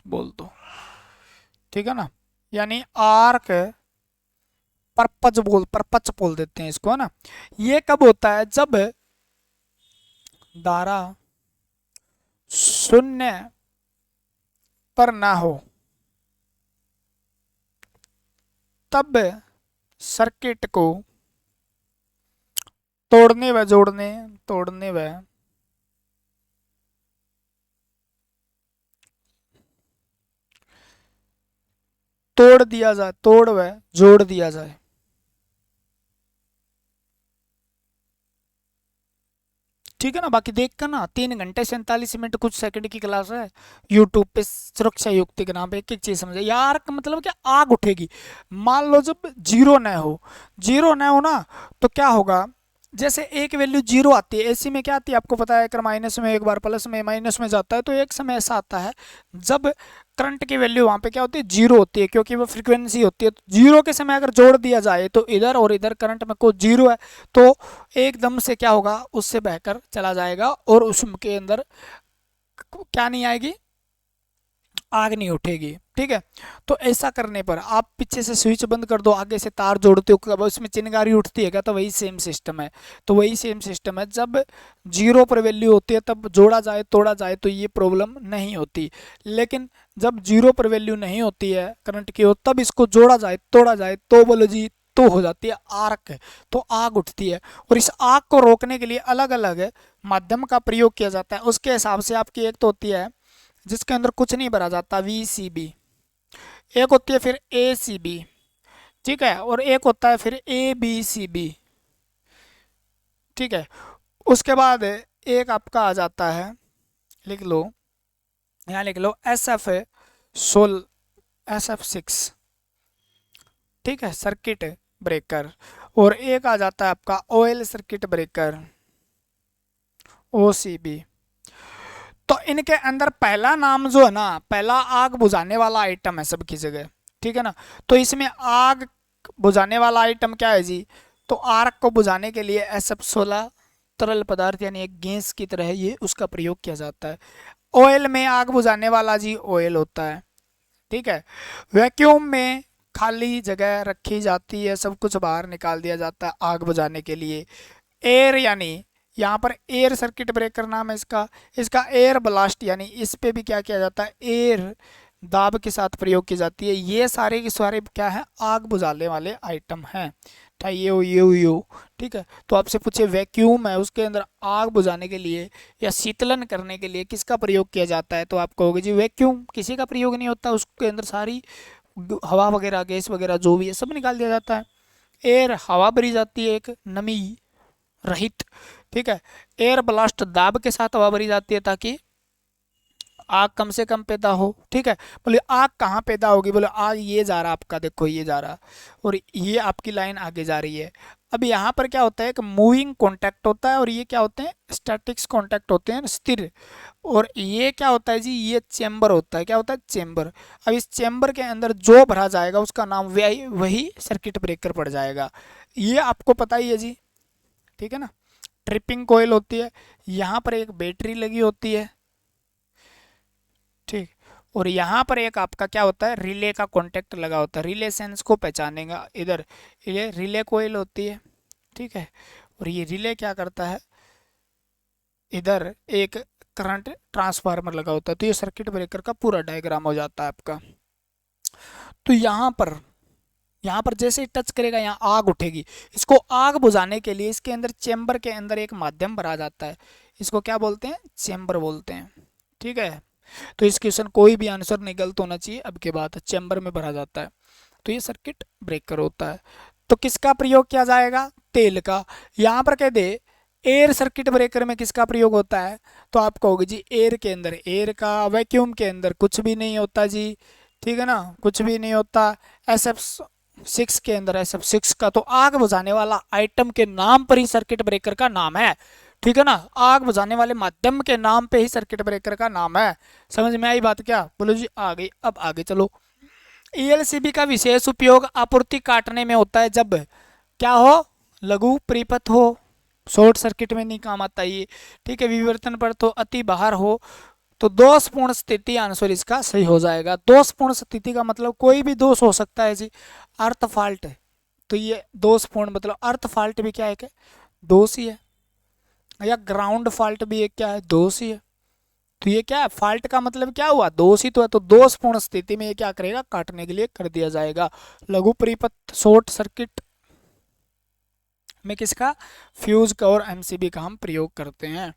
[SPEAKER 1] बोल दो, ठीक है ना, यानी आर्क परपच बोल देते हैं इसको, है ना। ये कब होता है, जब धारा शून्य पर ना हो, तब सर्किट को तोड़ने व तोड़ दिया जाए, तोड़ व जोड़ दिया जाए। ठीक है ना, बाकी देख कर ना, 3 घंटे 47 मिनट कुछ सेकंड की क्लास है यूट्यूब पे, सुरक्षा युक्ति के नाम पे एक एक चीज समझे यार। मतलब क्या, आग उठेगी। मान लो जब जीरो ना हो ना, तो क्या होगा, जैसे एक वैल्यू जीरो आती है, एसी में क्या आती है आपको पता है, अगर माइनस में एक बार प्लस में माइनस में जाता है, तो एक समय ऐसा आता है जब करंट की वैल्यू वहां पे क्या होती है, जीरो होती है, क्योंकि वो फ्रीक्वेंसी होती है। तो जीरो के समय अगर जोड़ दिया जाए, तो इधर और इधर करंट में को जीरो है, तो एकदम से क्या होगा, उससे बहकर चला जाएगा, और उसके अंदर क्या नहीं आएगी, आग नहीं उठेगी। ठीक है, तो ऐसा करने पर आप पीछे से स्विच बंद कर दो, आगे से तार जोड़ते हो, कब उसमें चिंगारी उठती है क्या, तो वही सेम सिस्टम है। तो वही सेम सिस्टम है, जब जीरो पर वैल्यू होती है तब जोड़ा जाए तोड़ा जाए तो ये प्रॉब्लम नहीं होती। लेकिन जब जीरो पर वैल्यू नहीं होती है करंट की, और तब इसको जोड़ा जाए तोड़ा जाए, तो बोलो जी, तो हो जाती है आर्क, तो आग उठती है। और इस आग को रोकने के लिए अलग अलग माध्यम का प्रयोग किया जाता है। उसके हिसाब से आपकी एक तो होती है जिसके अंदर कुछ नहीं भरा जाता, VCB, एक होती है फिर ACB, ठीक है, और एक होता है फिर ABCB। ठीक है, उसके बाद एक आपका आ जाता है, लिख लो, यहाँ लिख लो SF6, ठीक है, सर्किट ब्रेकर। और एक आ जाता है आपका ऑयल सर्किट ब्रेकर, OCB। तो इनके अंदर पहला नाम जो है ना, पहला आग बुझाने वाला आइटम है सबकी जगह। ठीक है ना, तो इसमें आग बुझाने वाला आइटम क्या है जी, तो आग को बुझाने के लिए SF16 तरल पदार्थ यानी एक गैस की तरह है, ये उसका प्रयोग किया जाता है। ऑयल में आग बुझाने वाला जी ऑयल होता है। ठीक है, वैक्यूम में खाली जगह रखी जाती है, सब कुछ बाहर निकाल दिया जाता है आग बुझाने के लिए। एयर यानी यहाँ पर एयर सर्किट ब्रेकर नाम है इसका, इसका एयर ब्लास्ट यानी इस पे भी क्या किया जाता है, एयर दाब के साथ प्रयोग की जाती है। ये सारे के सारे क्या है, आग बुझाने वाले आइटम हैं। ये ठीक है, तो आपसे पूछे वैक्यूम है, उसके अंदर आग बुझाने के लिए या शीतलन करने के लिए किसका प्रयोग किया जाता है, तो आप कहोगे जी वैक्यूम। किसी का प्रयोग नहीं होता, उसके अंदर सारी हवा वगैरह गैस वगैरह जो भी है सब निकाल दिया जाता है। एयर हवा भरी जाती है एक नमी रहित। ठीक है, एयर ब्लास्ट दाब के साथ हवा भरी जाती है ताकि आग कम से कम पैदा हो। ठीक है, बोले आग कहाँ पैदा होगी, बोले आग ये जा रहा आपका, देखो ये जा रहा, और ये आपकी लाइन आगे जा रही है। अब यहाँ पर क्या होता है, एक मूविंग कॉन्टैक्ट होता है, और ये क्या होते हैं, स्टैटिक्स कॉन्टैक्ट होते हैं, स्थिर। और ये क्या होता है जी, ये चेम्बर होता है, क्या होता है, चेम्बर। अब इस चेम्बर के अंदर जो भरा जाएगा उसका नाम वही सर्किट ब्रेकर पड़ जाएगा। ये आपको पता ही है जी। ठीक है ना, ट्रिपिंग कोयल होती है, यहाँ पर एक बैटरी लगी होती है। ठीक, और यहाँ पर एक आपका क्या होता है, रिले का कॉन्टेक्ट लगा होता है, रिले सेंस को पहचानेगा। इधर ये रिले कोयल होती है। ठीक है, और ये रिले क्या करता है, इधर एक करंट ट्रांसफार्मर लगा होता है। तो ये सर्किट ब्रेकर का पूरा डायग्राम हो जाता है आपका। तो यहाँ पर जैसे ही टच करेगा यहाँ आग उठेगी। इसको आग बुझाने के लिए इसके अंदर चेंबर के अंदर एक माध्यम भरा जाता है। इसको क्या बोलते हैं? चेंबर बोलते हैं। ठीक है, तो इस क्वेश्चन कोई भी आंसर नहीं गलत होना चाहिए। अब के बाद चेंबर में भरा जाता है। तो ये सर्किट ब्रेकर होता है। तो किसका प्रयोग किया जाएगा? तेल का। यहाँ पर कह दे एयर सर्किट ब्रेकर में किसका प्रयोग होता है? तो आप कहोगे जी एयर के अंदर एयर का, वैक्यूम के अंदर कुछ भी नहीं होता जी। ठीक है ना, कुछ भी नहीं होता। SF6 के अंदर, SF6 का तो आग बुझाने वाला आइटम के नाम पर ही सर्किट ब्रेकर का नाम है। ठीक है ना, आग बुझाने वाले माध्यम के नाम पे ही सर्किट ब्रेकर का नाम है। समझ में आई बात क्या? बोलो जी आ गई। अब आगे चलो। ELCB का विशेष उपयोग आपूर्ति काटने में होता है जब क्या हो? लघु परिपथ हो। शॉर्ट सर्किट में नहीं काम आता ये। ठीक है, विवर्तन पर तो अति बाहर हो। तो दोषपूर्ण स्थिति आंसर इसका सही हो जाएगा। दोषपूर्ण स्थिति का मतलब कोई भी दोष हो सकता है जी। अर्थ फॉल्ट है तो ये दोषपूर्ण, मतलब अर्थ फॉल्ट भी क्या है? क्या दोष ही है। या ग्राउंड फॉल्ट भी एक क्या है? दोष ही है। तो ये क्या है? फॉल्ट का मतलब क्या हुआ? दोष ही तो है। तो दोषपूर्ण स्थिति में ये क्या करेगा? काटने के लिए कर दिया जाएगा। लघु परिपथ शॉर्ट सर्किट में किसका? फ्यूज का और MCB का हम प्रयोग करते हैं।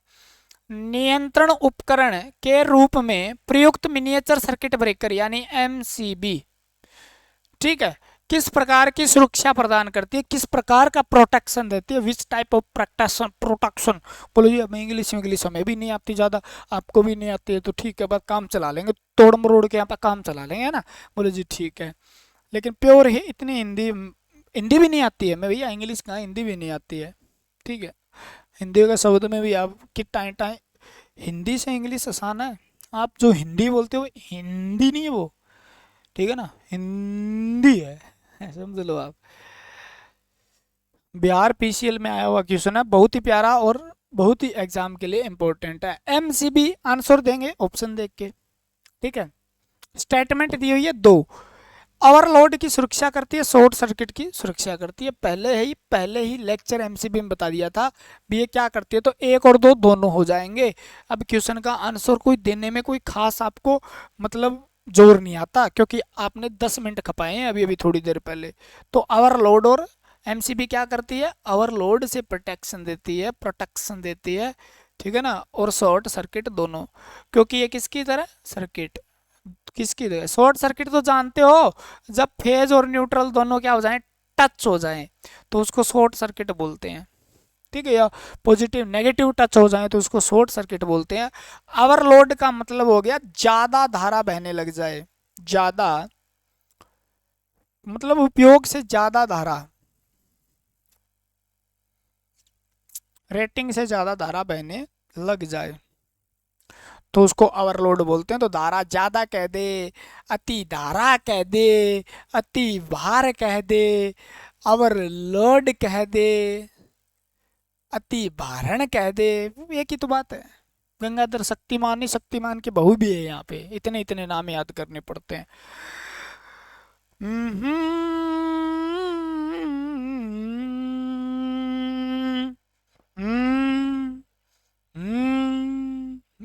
[SPEAKER 1] नियंत्रण उपकरण के रूप में प्रयुक्त मिनिएचर सर्किट ब्रेकर यानी MCB, ठीक है, किस प्रकार की सुरक्षा प्रदान करती है? किस प्रकार का प्रोटेक्शन देती है? Which type of protection. बोलो जी हमें इंग्लिश हमें भी नहीं आती ज़्यादा, आपको भी नहीं आती है तो ठीक है, बस काम चला लेंगे, तोड़ मरोड़ के यहाँ पर काम चला लेंगे, है ना। बोलो जी ठीक है, लेकिन प्योर ही इतनी हिंदी भी नहीं आती है मैं भैया, इंग्लिश कहाँ, हिंदी भी नहीं आती है। ठीक है, हिंदी का शब्द में भी आप कि टाइम टाइम हिंदी से इंग्लिश आसान है। आप जो हिंदी बोलते हो हिंदी नहीं है वो, ठीक है ना, हिंदी है, समझ लो आप। बिहार PCL में आया हुआ क्वेश्चन है, बहुत ही प्यारा और बहुत ही एग्जाम के लिए इंपॉर्टेंट है। MCB आंसर देंगे ऑप्शन देख के। ठीक है, स्टेटमेंट दी हुई है 2। ओवरलोड की सुरक्षा करती है, शॉर्ट सर्किट की सुरक्षा करती है। पहले ही लेक्चर MCB में बता दिया था भी ये क्या करती है। तो 1 और 2 दोनों हो जाएंगे। अब क्वेश्चन का आंसर कोई देने में कोई खास आपको मतलब जोर नहीं आता, क्योंकि आपने 10 मिनट खपाए हैं अभी थोड़ी देर पहले। तो ओवरलोड और MCB क्या करती है? ओवरलोड से प्रोटेक्शन देती है। ठीक है ना, और शॉर्ट सर्किट दोनों, क्योंकि ये किसकी तरह सर्किट, किसकी तरह शॉर्ट सर्किट तो जानते हो, जब फेज और न्यूट्रल दोनों क्या हो जाएं, टच हो जाएं, तो उसको शॉर्ट सर्किट बोलते हैं। ठीक है, या पॉजिटिव नेगेटिव टच हो जाए तो उसको शॉर्ट सर्किट बोलते हैं। ओवरलोड का मतलब हो गया ज्यादा धारा बहने लग जाए, ज्यादा मतलब उपयोग से ज्यादा धारा, रेटिंग से ज्यादा धारा बहने लग जाए तो उसको ओवरलोड बोलते हैं। तो धारा ज्यादा कह दे, अति धारा कह दे, अति भार कह दे, ओवरलोड कह दे, अति भारण कह दे, एक ही तो बात है। गंगाधर शक्तिमान ही शक्तिमान की बहू भी है यहाँ पे, इतने इतने नाम याद करने पड़ते हैं।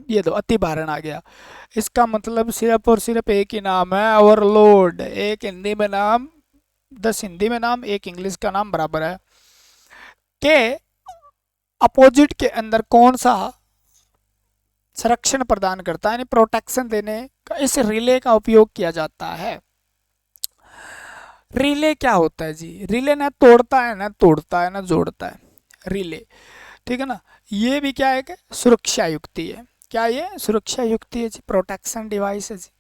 [SPEAKER 1] ये दो अति भारण आ गया। इसका मतलब सिर्फ और सिर्फ एक ही नाम है, ओवरलोड। एक हिंदी में नाम, 10 हिंदी में नाम, एक इंग्लिश का नाम बराबर है। के अपोजिट के अंदर कौन सा संरक्षण प्रदान करता है, यानी प्रोटेक्शन देने का इस रिले का उपयोग किया जाता है। रिले क्या होता है जी? रिले ना तोड़ता है ना तोड़ता है ना जोड़ता है, रिले। ठीक है ना, ये भी क्या है कि सुरक्षा युक्ति है। क्या ये सुरक्षा युक्ति है जी, प्रोटेक्शन डिवाइस है जी।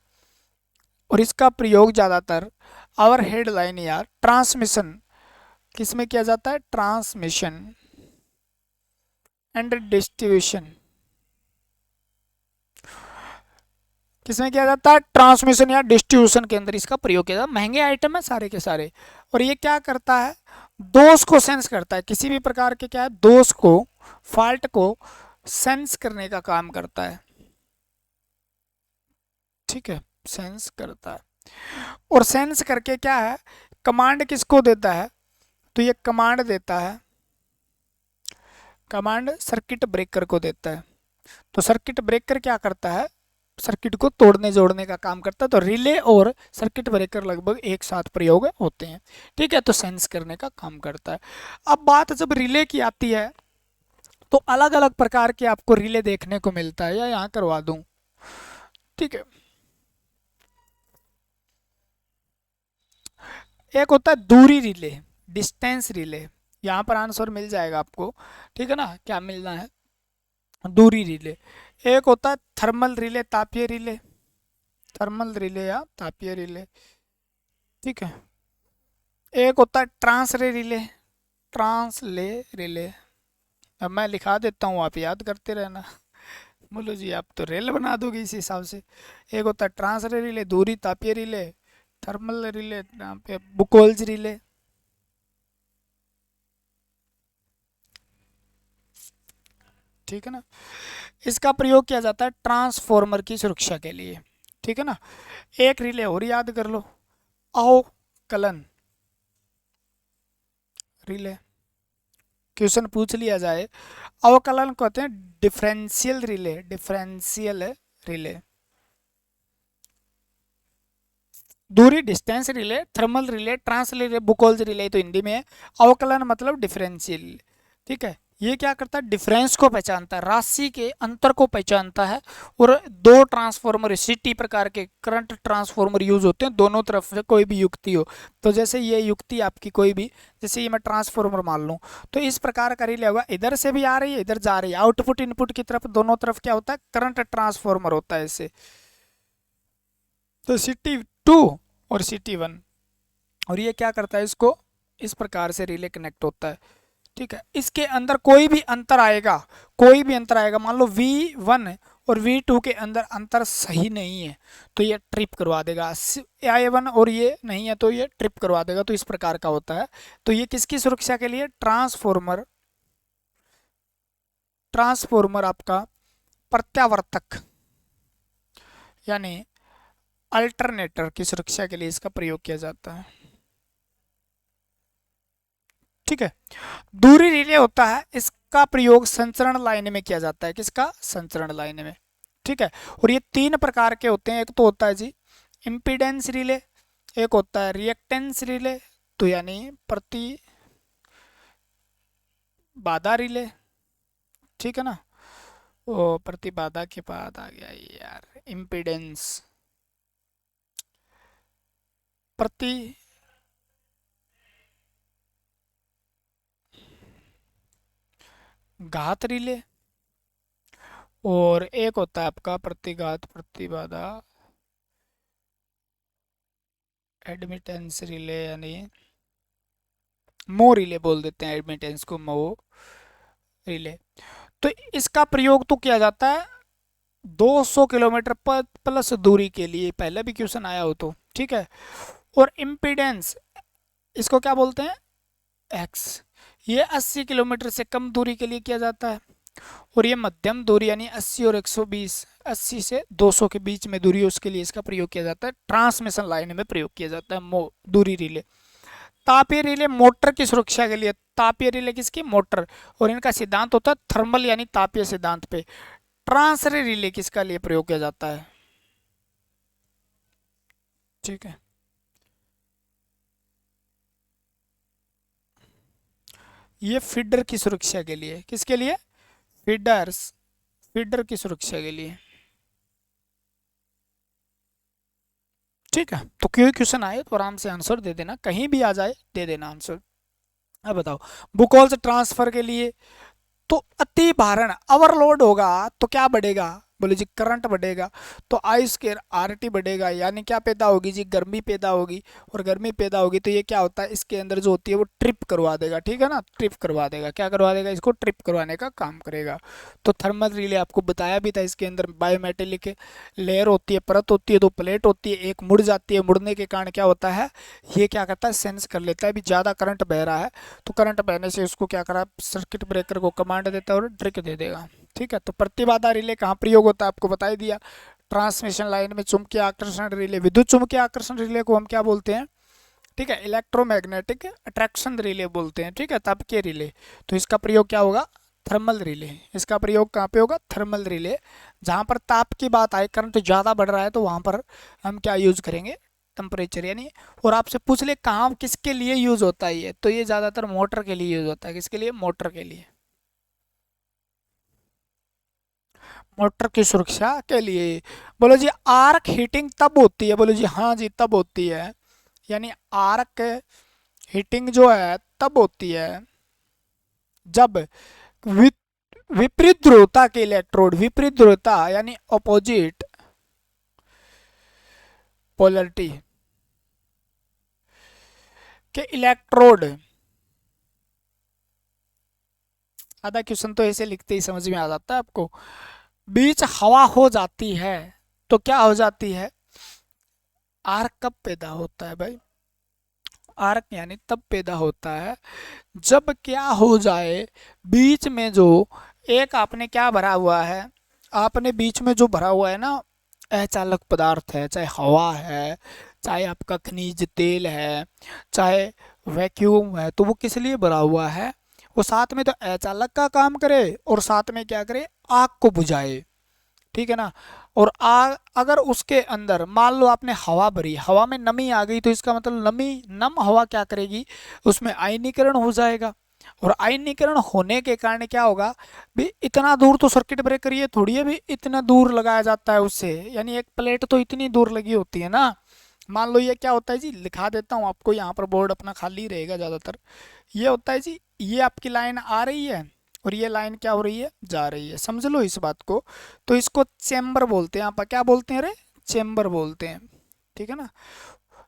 [SPEAKER 1] और इसका प्रयोग ज्यादातर आवर हेडलाइन या ट्रांसमिशन किस में किया जाता है? ट्रांसमिशन एंड डिस्ट्रीब्यूशन किसमें किया जाता है? ट्रांसमिशन या डिस्ट्रीब्यूशन के अंदर इसका प्रयोग किया जाता है। महंगे आइटम है सारे के सारे। और ये क्या करता है? दोष को सेंस करता है, किसी भी प्रकार के क्या है दोष को, फॉल्ट को सेंस करने का काम करता है। ठीक है, सेंस करता है। और सेंस करके क्या है, कमांड किसको देता है? तो ये कमांड देता है, कमांड सर्किट ब्रेकर को देता है। तो सर्किट ब्रेकर क्या करता है, सर्किट को तोड़ने जोड़ने का काम करता है। तो रिले और सर्किट ब्रेकर लगभग एक साथ प्रयोग होते हैं, ठीक है, तो सेंस करने का काम करता है। अब बात जब रिले की आती है तो अलग अलग प्रकार के आपको रिले देखने को मिलता है, या यहाँ करवा दूं, ठीक है। एक होता है दूरी रिले, डिस्टेंस रिले, यहाँ पर आंसर मिल जाएगा आपको, ठीक है ना, क्या मिलना है, दूरी रिले। एक होता है थर्मल रिले, तापीय रिले, थर्मल रिले या तापीय रिले, ठीक है। एक होता है ट्रांसले रिले, ट्रांसले रिले, अब मैं लिखा देता हूँ, आप याद करते रहना। बोलो जी आप तो रेल बना दोगे इस हिसाब से। एक होता है ट्रांसले रिले, दूरी तापीय रिले, थर्मल रिले, यहाँ पे बुकोल्ज रिले, ठीक है ना। इसका प्रयोग किया जाता है ट्रांसफॉर्मर की सुरक्षा के लिए, ठीक है ना। एक रिले और याद कर लो, अवकलन रिले, क्वेश्चन पूछ लिया जाए, अवकलन कहते हैं डिफरेंशियल रिले, डिफरेंशियल रिले। दूरी distance relay, thermal relay, trans relay, Buchholz relay तो हिंदी में है, अवकलन मतलब डिफरेंशियल, ठीक है। ये क्या करता है, डिफरेंस को पहचानता है, राशि के अंतर को पहचानता है। और दो ट्रांसफॉर्मर सीटी प्रकार के करंट ट्रांसफॉर्मर यूज होते हैं, दोनों तरफ से कोई भी युक्ति हो। तो जैसे ये युक्ति आपकी कोई भी, जैसे ये मैं ट्रांसफॉर्मर मान लूँ, तो इस प्रकार का रिले होगा, इधर से भी आ रही है इधर जा रही है, आउटपुट इनपुट की तरफ दोनों तरफ क्या होता है, करंट ट्रांसफॉर्मर होता है इससे। तो सिटी टू और सिटी वन, और ये क्या करता है, इसको इस प्रकार से रिले कनेक्ट होता है, ठीक है। इसके अंदर कोई भी अंतर आएगा, कोई भी अंतर आएगा, मान लो V1 और V2 के अंदर अंतर सही नहीं है तो ये ट्रिप करवा देगा, I1 और ये नहीं है तो ये ट्रिप करवा देगा। तो इस प्रकार का होता है। तो ये किसकी सुरक्षा के लिए, ट्रांसफॉर्मर, ट्रांसफॉर्मर आपका प्रत्यावर्तक यानी अल्टरनेटर की सुरक्षा के लिए इसका प्रयोग किया जाता है, ठीक है। दूरी रिले होता है, इसका प्रयोग संचरण लाइन में किया जाता है, किसका, संचरण लाइन में, ठीक है। और ये तीन प्रकार के होते हैं, एक तो होता है जी इम्पीडेंस रिले, एक होता है रिएक्टेंस रिले, तो यानी प्रति बाधा रिले, ठीक है ना। ओ प्रतिबाधा के बाद आ गया यार इम्पीडेंस, प्रति घात रिले, और एक होता है आपका प्रतिघात प्रतिबाधा एडमिटेंस रिले, यानी मो रिले बोल देते हैं एडमिटेंस को, मो रिले। तो इसका प्रयोग तो किया जाता है 200 किलोमीटर प्लस दूरी के लिए, पहले भी क्वेश्चन आया हो तो, ठीक है। और इम्पीडेंस इसको क्या बोलते हैं, एक्स, ये 80 किलोमीटर से कम दूरी के लिए किया जाता है। और ये मध्यम दूरी यानी 80 और 120, 80 से 200 के बीच में दूरी, उसके लिए इसका प्रयोग किया जाता है, ट्रांसमिशन लाइन में प्रयोग किया जाता है दूरी रिले। तापीय रिले मोटर की सुरक्षा के लिए, तापीय रिले किसकी, मोटर, और इनका सिद्धांत होता है थर्मल यानी तापीय सिद्धांत पे। ट्रांसरे रिले किसका लिए प्रयोग किया जाता है, ठीक है। ये फीडर की सुरक्षा के लिए, किसके लिए, फीडर्स, फीडर की सुरक्षा के लिए, ठीक है। तो कोई क्वेश्चन आए तो आराम से आंसर दे देना, कहीं भी आ जाए दे देना आंसर। अब बताओ बुकोल्स ट्रांसफर के लिए, तो अति भारण ओवरलोड होगा तो क्या बढ़ेगा, बोले जी करंट बढ़ेगा, तो आई स्क्वायर आर टी बढ़ेगा, यानी क्या पैदा होगी जी, गर्मी पैदा होगी। और गर्मी पैदा होगी तो ये क्या होता है, इसके अंदर जो होती है वो ट्रिप करवा देगा, ठीक है ना, ट्रिप करवा देगा, क्या करवा देगा, इसको ट्रिप करवाने का काम करेगा। तो थर्मल रिले आपको बताया भी था, इसके अंदर बायोमेटेलिक लेयर होती है, परत होती है, दो प्लेट होती है, एक मुड़ जाती है, मुड़ने के कारण क्या होता है, ये क्या करता है, सेंस कर लेता है भी ज़्यादा करंट बह रहा है, तो करंट बहने से उसको क्या करा, सर्किट ब्रेकर को कमांड देता है और ट्रिक दे देगा, ठीक है। तो प्रतिबाधा रिले कहाँ प्रयोग होता है आपको बता ही दिया, ट्रांसमिशन लाइन में। चुंबकीय आकर्षण रिले, विद्युत चुंबकीय आकर्षण रिले को हम क्या बोलते हैं, ठीक है, इलेक्ट्रोमैग्नेटिक अट्रैक्शन रिले बोलते हैं, ठीक है, तापकीय रिले। तो इसका प्रयोग क्या होगा, थर्मल रिले। इसका प्रयोग कहाँ पे होगा? Thermal relay. जहाँ पर ताप की बात आए, करंट ज़्यादा बढ़ रहा है, तो वहाँ पर हम क्या यूज़ करेंगे? टेम्परेचर यानी। और आपसे पूछ ले कहाँ किसके लिए यूज़ होता है ये, तो ये ज़्यादातर मोटर के लिए यूज़ होता है। किसके लिए? मोटर के लिए। मोटर की सुरक्षा के लिए। बोलो जी आर्क हीटिंग तब होती है? बोलो जी हाँ जी तब होती है। यानी आर्क हीटिंग जो है तब होती है जब विपरीत ध्रुवता के इलेक्ट्रोड, विपरीत ध्रुवता यानी अपोजिट पोलरिटी के इलेक्ट्रोड, आधा क्वेश्चन तो ऐसे लिखते ही समझ में आ जाता है आपको, बीच हवा हो जाती है तो क्या हो जाती है? आर्क कब पैदा होता है भाई? आर्क यानी तब पैदा होता है जब क्या हो जाए, बीच में जो एक आपने क्या भरा हुआ है, आपने बीच में जो भरा हुआ है ना अचालक पदार्थ है, चाहे हवा है, चाहे आपका खनिज तेल है, चाहे वैक्यूम है, तो वो किस लिए भरा हुआ है? वो साथ में तो अचालक का काम करे और साथ में क्या करे? आग को बुझाए। ठीक है ना? और आग अगर उसके अंदर मान लो आपने हवा भरी, हवा में नमी आ गई, तो इसका मतलब नमी नम हवा क्या करेगी? उसमें आयनीकरण हो जाएगा। और आयनीकरण होने के कारण क्या होगा? भी इतना दूर तो सर्किट ब्रेकर ये थोड़ी है भी इतना दूर लगाया जाता है उससे, यानी एक प्लेट तो इतनी दूर लगी होती है ना। मान लो ये क्या होता है जी, लिखा देता हूँ आपको, यहाँ पर बोर्ड अपना खाली रहेगा ज़्यादातर। ये होता है जी, ये आपकी लाइन आ रही है और ये लाइन क्या हो रही है? जा रही है। समझ लो इस बात को। तो इसको चेम्बर बोलते हैं। आप क्या बोलते हैं? अरे चेम्बर बोलते हैं। ठीक है ना?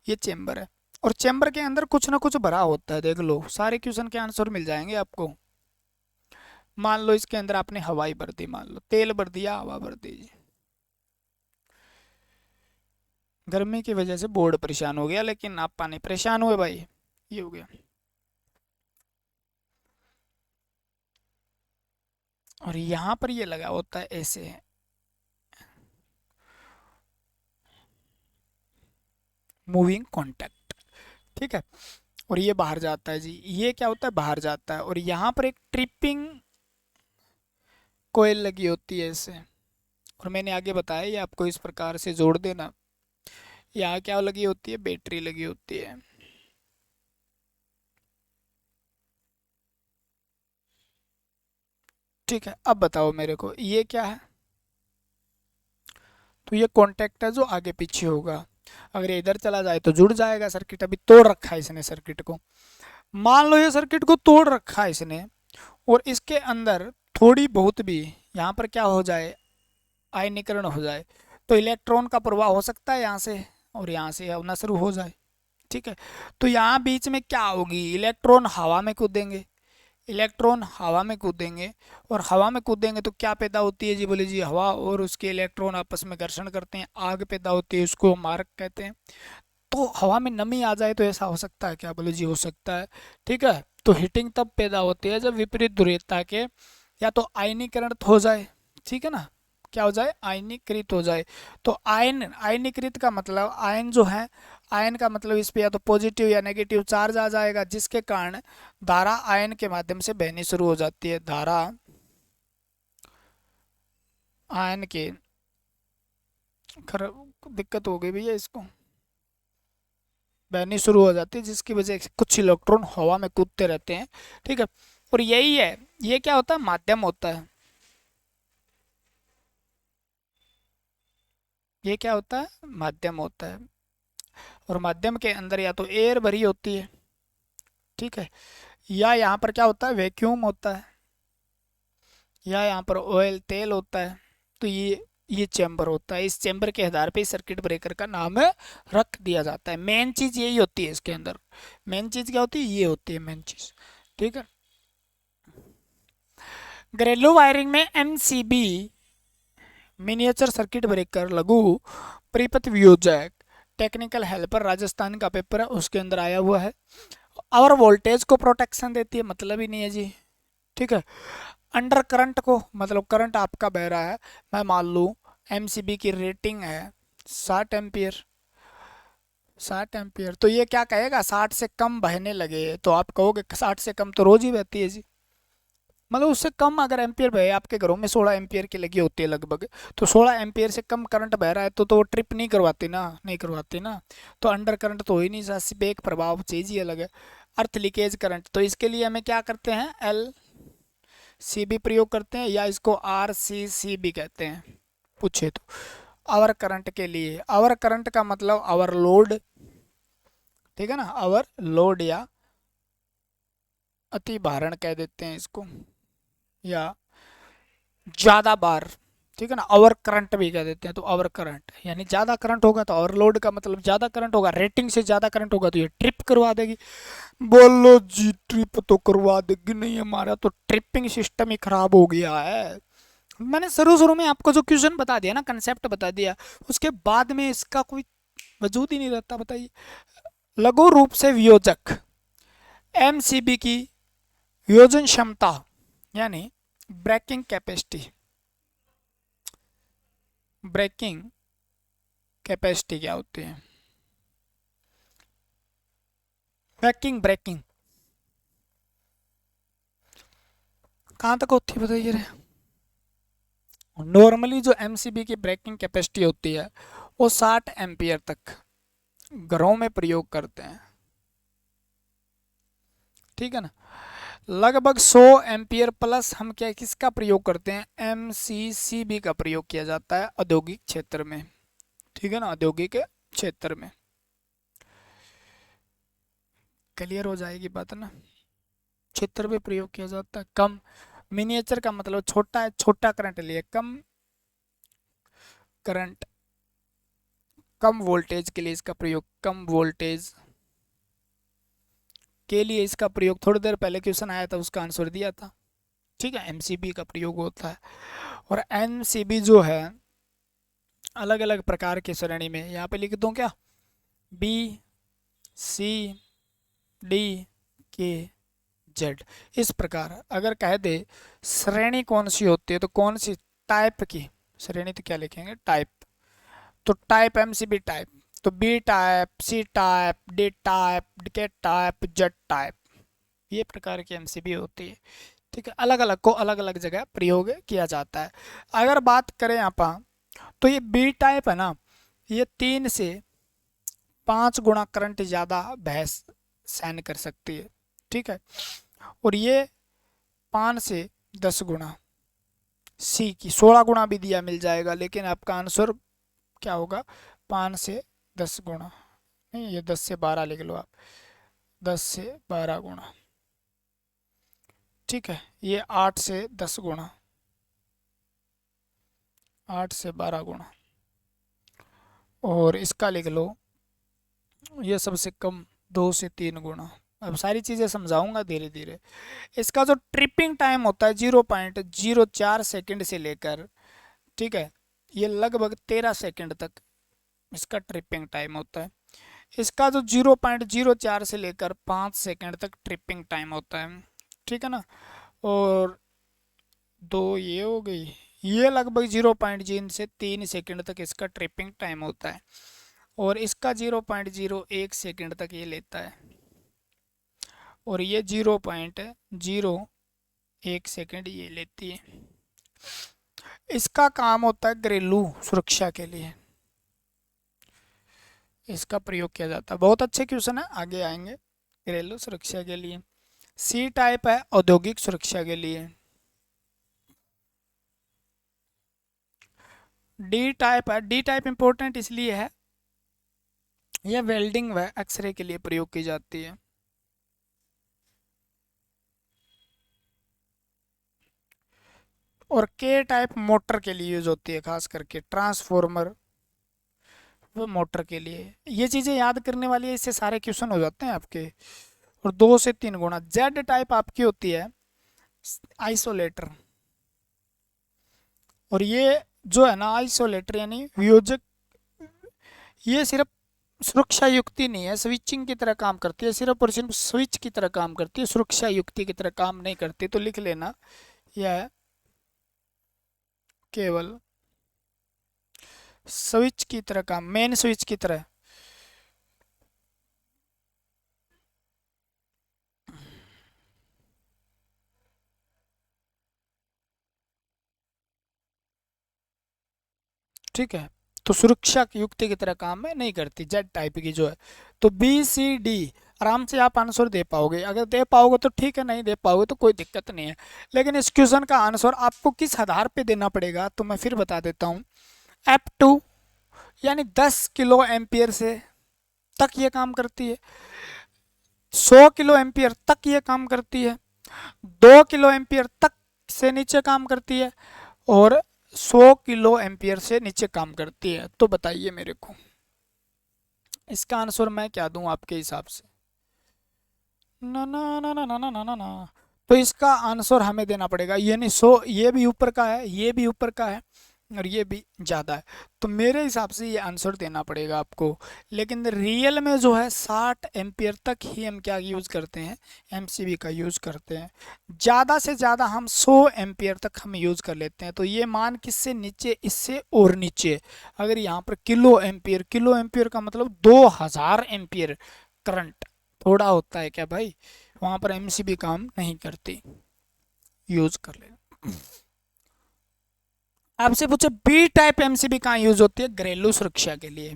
[SPEAKER 1] ये चेम्बर है। और चेम्बर के अंदर कुछ ना कुछ भरा होता है, देख लो सारे क्वेश्चन के आंसर मिल जाएंगे आपको। मान लो इसके अंदर आपने हवाई भर दी, मान लो तेल भर दिया, हवा भर दी। गर्मी की वजह से बोर्ड परेशान हो गया, लेकिन आप पानी परेशान हुए भाई, ये हो गया। और यहाँ पर ये लगा होता है ऐसे, मूविंग कॉन्टैक्ट। ठीक है? और ये बाहर जाता है जी, ये क्या होता है? बाहर जाता है। और यहाँ पर एक ट्रिपिंग कोयल लगी होती है ऐसे। और मैंने आगे बताया ये आपको इस प्रकार से जोड़ देना। यहाँ क्या लगी होती है? बैटरी लगी होती है। ठीक है, अब बताओ मेरे को ये क्या है? तो ये कॉन्टैक्ट है जो आगे पीछे होगा। अगर ये इधर चला जाए तो जुड़ जाएगा सर्किट। अभी तोड़ रखा है इसने सर्किट को। मान लो ये सर्किट को तोड़ रखा है इसने, और इसके अंदर थोड़ी बहुत भी यहाँ पर क्या हो जाए? आयनीकरण हो जाए, तो इलेक्ट्रॉन का प्रवाह हो सकता है यहाँ से, और यहाँ से होना शुरू हो जाए। ठीक है? तो यहाँ बीच में क्या होगी? इलेक्ट्रॉन हवा में कूदेंगे, इलेक्ट्रॉन हवा में कूदेंगे। और हवा में कूदेंगे तो क्या पैदा होती है जी? बोले जी हवा और उसके इलेक्ट्रॉन आपस में घर्षण करते हैं, आग पैदा होती है, उसको हम आर्क कहते हैं। तो हवा में नमी आ जाए तो ऐसा हो सकता है क्या? बोले जी हो सकता है। ठीक है? तो हीटिंग तब पैदा होती है जब विपरीत ध्रुवीयता के या तो आयनीकरण हो जाए। ठीक है ना? क्या हो जाए? आयनीकृत हो जाए। तो आयन, आयनीकृत का मतलब आयन जो है, आयन का मतलब इस पे या तो पॉजिटिव या नेगेटिव चार्ज आ जाएगा, जिसके कारण धारा आयन के माध्यम से बहनी शुरू हो जाती है। धारा आयन के, खर दिक्कत हो गई भैया इसको, बहनी शुरू हो जाती है, जिसकी वजह से कुछ इलेक्ट्रॉन हवा में कूदते रहते हैं। ठीक है? और यही है, ये क्या होता है? माध्यम होता है। ये क्या होता है? माध्यम होता है। और माध्यम के अंदर या तो एयर भरी होती है, ठीक है, या यहाँ पर क्या होता है? वैक्यूम होता है, या यहाँ पर ऑयल तेल होता है। तो ये चैम्बर होता है। इस चैम्बर के आधार पे सर्किट ब्रेकर का नाम रख दिया जाता है। मेन चीज यही होती है इसके अंदर। मेन चीज क्या होती है? ये होती है मेन चीज। ठीक है? घरेलू वायरिंग में एमसीबी, मिनिएचर सर्किट ब्रेकर, लघु परिपथ वियोजक, टेक्निकल हेल्पर, राजस्थान का पेपर है, उसके अंदर आया हुआ है। और वोल्टेज को प्रोटेक्शन देती है, मतलब ही नहीं है जी। ठीक है? अंडर करंट को, मतलब करंट आपका बह रहा है, मैं मान लूँ एमसीबी की रेटिंग है 60 एम्पियर, 60 एम्पियर, तो ये क्या कहेगा? 60 से कम बहने लगे, तो आप कहोगे 60 से कम तो रोज ही बहती है जी। मतलब उससे कम अगर एम्पियर बहे, आपके घरों में 16 एम्पियर की लगी होती है लगभग, तो 16 एम्पियर से कम करंट बह रहा है तो वो ट्रिप नहीं करवाती ना, नहीं करवाती ना। तो अंडर करंट तो हो ही नहीं सकता, सिर्फ एक प्रभाव चीज ही अलग है, अर्थ लीकेज करंट। तो इसके लिए हमें क्या करते हैं, एल सी बी प्रयोग करते हैं, या इसको आर सी सी भी कहते हैं पूछे तो। आवर करंट के लिए, आवर करंट का मतलब आवर लोड, ठीक है ना, आवर लोड या अति भारण कह देते हैं इसको, या ज्यादा बार, ठीक है ना, ओवर करंट भी कह देते हैं। तो ओवर करंट यानी ज्यादा करंट होगा, तो ओवरलोड का मतलब ज्यादा करंट होगा, रेटिंग से ज्यादा करंट होगा तो ये ट्रिप करवा देगी। बोलो जी, ट्रिप तो करवा देगी नहीं, हमारा तो ट्रिपिंग सिस्टम ही खराब हो गया है। मैंने शुरू शुरू में आपको जो क्वेश्चन बता दिया ना, कंसेप्ट बता दिया, उसके बाद में इसका कोई वजूद ही नहीं रहता, बताइए। लघु रूप से वियोजक एमसीबी की वियोजन क्षमता यानी ब्रेकिंग कैपेसिटी, ब्रेकिंग कैपेसिटी क्या होती है, ब्रेकिंग ब्रेकिंग कहाँ तक होती है बताइए रे। नॉर्मली जो एमसीबी की ब्रेकिंग कैपेसिटी होती है वो 60 एम्पियर तक घरों में प्रयोग करते हैं, ठीक है ना। लगभग 100 एम्पियर प्लस हम क्या किसका प्रयोग करते हैं, एमसीसीबी का प्रयोग किया जाता है औद्योगिक क्षेत्र में, ठीक है ना, औद्योगिक क्षेत्र में। क्लियर हो जाएगी बात ना, क्षेत्र में प्रयोग किया जाता है। कम मिनिएचर का मतलब छोटा है, छोटा करंट लिए, कम करंट, कम वोल्टेज के लिए इसका प्रयोग, कम वोल्टेज के लिए इसका प्रयोग। थोड़ी देर पहले क्वेश्चन आया था, उसका आंसर दिया था, ठीक है, एमसीबी का प्रयोग होता है। और एमसीबी जो है अलग अलग प्रकार की श्रेणी में, यहाँ पे लिख दूं क्या, बी सी डी के जेड, इस प्रकार अगर कह दे श्रेणी कौन सी होती है तो कौन सी टाइप की श्रेणी, तो क्या लिखेंगे, टाइप। तो टाइप एमसीबी टाइप, तो B type, C type, D type, K type, Z type, ये प्रकार की एमसीबी होती है, ठीक है। अलग अलग को अलग अलग जगह प्रयोग किया जाता है। अगर बात करें आप, तो ये बी टाइप है ना, ये 3 से 5 गुना करंट ज़्यादा भैंस सहन कर सकती है, ठीक है। और ये 5 से 10 गुना, सी की 16 गुना भी दिया मिल जाएगा, लेकिन आपका आंसर क्या होगा, 5 से 10 गुना, नहीं ये 10 से 12 लिख लो आप, 10 से 12 गुना, ठीक है। ये 8 से 10 गुना, 8 से 12 गुना, और इसका लिख लो ये सबसे कम 2 से 3 गुना। अब सारी चीज़ें समझाऊंगा धीरे धीरे। इसका जो ट्रिपिंग टाइम होता है 0.04 सेकंड से लेकर, ठीक है, ये लगभग 13 सेकंड तक इसका ट्रिपिंग टाइम होता है। इसका जो 0.04 से लेकर 5 सेकंड तक ट्रिपिंग टाइम होता है, ठीक है ना। और दो ये हो गई, ये लगभग 0.03 सेकंड तक इसका ट्रिपिंग टाइम होता है। और इसका 0.01 सेकंड तक ये लेता है, और ये 0.01 सेकंड ये लेती है। इसका काम होता है घरेलू सुरक्षा के लिए, इसका प्रयोग किया जाता है। बहुत अच्छे क्वेश्चन है, आगे आएंगे। घरेलू सुरक्षा के लिए। सी टाइप है औद्योगिक सुरक्षा के लिए। डी टाइप है, डी टाइप इंपॉर्टेंट इसलिए है, यह वेल्डिंग व एक्सरे के लिए प्रयोग की जाती है। और के टाइप मोटर के लिए यूज होती है, खास करके ट्रांसफॉर्मर वो मोटर के लिए। ये चीज़ें याद करने वाली है, इससे सारे क्वेश्चन हो जाते हैं आपके। और 2 से 3 गुना। जेड टाइप आपकी होती है आइसोलेटर, और ये जो है ना आइसोलेटर यानी वियोजक, ये सिर्फ सुरक्षा युक्ति नहीं है, स्विचिंग की तरह काम करती है, सिर्फ और सिर्फ स्विच की तरह काम करती है, सुरक्षा युक्ति की तरह काम नहीं करती। तो लिख लेना, यह केवल स्विच की तरह काम, मेन स्विच की तरह। ठीक है, तो सुरक्षा की युक्ति की तरह काम में नहीं करती, जेड टाइप की जो है। तो बी सी डी आराम से आप आंसर दे पाओगे, अगर दे पाओगे तो ठीक है, नहीं दे पाओगे तो कोई दिक्कत नहीं है। लेकिन इस क्वेश्चन का आंसर आपको किस आधार पे देना पड़ेगा तो मैं फिर बता देता हूँ। F2 यानी 10 किलो एम्पियर से तक ये काम करती है, 100 किलो एम्पियर तक ये काम करती है, 2 किलो एम्पियर तक से नीचे काम करती है, और 100 किलो एम्पियर से नीचे काम करती है। तो बताइए मेरे को इसका आंसर मैं क्या दूं आपके हिसाब से? ना ना ना ना ना ना ना ना ना। तो इसका आंसर हमें देना पड़ेगा, यानी 100, ये भी ऊपर का है, ये भी ऊपर का है, और ये भी ज़्यादा है, तो मेरे हिसाब से ये आंसर देना पड़ेगा आपको। लेकिन रियल में जो है 60 एम्पियर तक ही हम क्या यूज़ करते हैं, एमसीबी का यूज़ करते हैं। ज़्यादा से ज़्यादा हम 100 एम्पियर तक हम यूज़ कर लेते हैं। तो ये मान किससे नीचे, इससे और नीचे। अगर यहाँ पर किलो एम्पियर का मतलब 2000 एम्पियर करंट थोड़ा होता है क्या भाई, वहाँ पर एमसीबी काम नहीं करती, यूज़ कर ले। आपसे पूछे बी टाइप एमसीबी कहाँ यूज होती है, घरेलू सुरक्षा के लिए,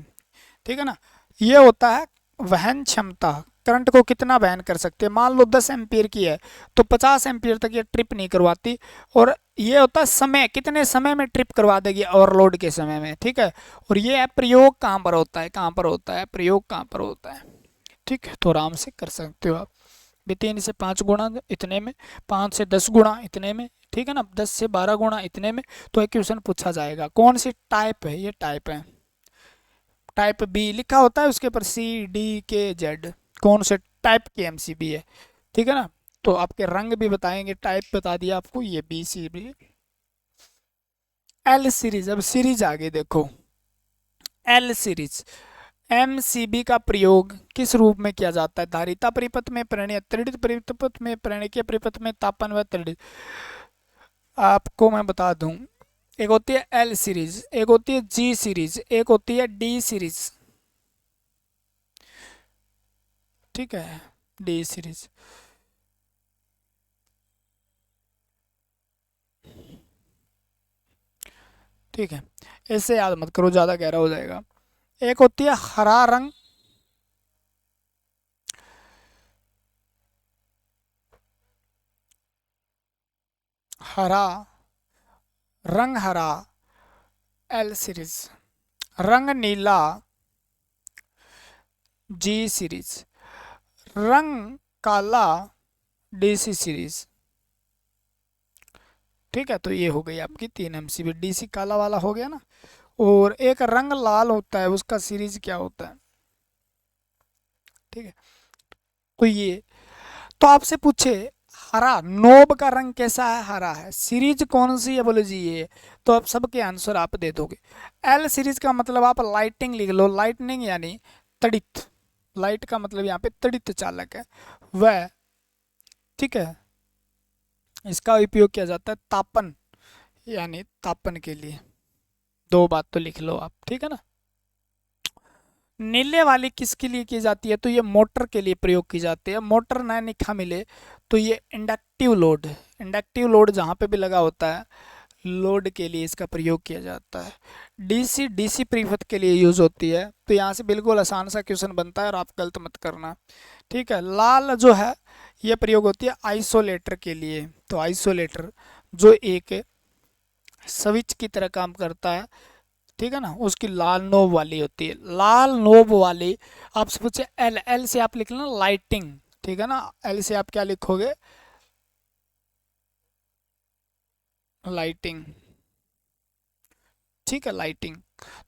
[SPEAKER 1] ठीक है ना। ये होता है वहन क्षमता, करंट को कितना वहन कर सकते हैं। मान लो 10 एम्पियर की है तो 50 एम्पियर तक ये ट्रिप नहीं करवाती। और ये होता है समय, कितने समय में ट्रिप करवा देगी, ओवरलोड के समय में, ठीक है। और ये है प्रयोग कहाँ पर होता है, कहाँ पर होता है प्रयोग, कहाँ पर होता है, ठीक है। तो आराम से कर सकते हो आप भी, 3 से 5 गुणा इतने में, 5 से 10 गुणा इतने में, ठीक है ना, 10 से 12 गुणा इतने में। तो एक क्वेश्चन पूछा जाएगा कौन सी टाइप है, ये टाइप है, टाइप बी लिखा होता है उसके ऊपर C D K Z, कौन से टाइप की एमसीबी है, ठीक है ना। तो आपके रंग भी बताएंगे, टाइप बता दिया आपको, ये BCB। L सीरीज, अब सीरीज आगे देखो, L सीरीज एमसीबी का प्रयोग किस रूप में किया जाता है, धारिता परिपथ में, प्रणीय त्रिदित परिपथ में, प्रणीय परिपथ में, तापन व त्रिदित। आपको मैं बता दूं, एक होती है L सीरीज, एक होती है G सीरीज, एक होती है D सीरीज, ठीक है, D सीरीज। ठीक है, इससे याद मत करो, ज़्यादा गहरा हो जाएगा। एक होती है हरा रंग, हरा रंग, हरा L सीरीज, रंग नीला G सीरीज, रंग काला DC सीरीज, ठीक है। तो ये हो गई आपकी 3 एमसीबी, DC काला वाला हो गया ना। और एक रंग लाल होता है, उसका सीरीज क्या होता है, ठीक है। तो ये, तो आपसे पूछे हरा नोब का रंग कैसा है, हरा है, सीरीज कौन सी है, बोले जी ये। तो आप सबके आंसर आप दे दोगे। L सीरीज का मतलब आप लाइटिंग लिख लो, लाइटनिंग यानी तड़ित, लाइट का मतलब यहाँ पे तड़ित चालक है वह, ठीक है। इसका उपयोग किया जाता है तापन, यानी तापन के लिए। 2 बात तो लिख लो आप, ठीक है ना। नीले वाली किसके लिए की जाती है, तो ये मोटर के लिए प्रयोग की जाती है। मोटर ना निखा मिले तो ये इंडक्टिव लोड, इंडक्टिव लोड जहाँ पे भी लगा होता है, लोड के लिए इसका प्रयोग किया जाता है। डीसी परिपथ के लिए यूज होती है। तो यहाँ से बिल्कुल आसान सा क्वेश्चन बनता है और आप गलत मत करना, ठीक है। लाल जो है ये प्रयोग होती है आइसोलेटर के लिए। तो आइसोलेटर जो एक स्विच की तरह काम करता है, ठीक है ना, उसकी लाल नोब वाली होती है, लाल नोब वाली। आपसे पूछे एल से आप लिख लेना लाइटिंग, ठीक है ना। L से आप क्या लिखोगे, लाइटिंग, ठीक है, लाइटिंग।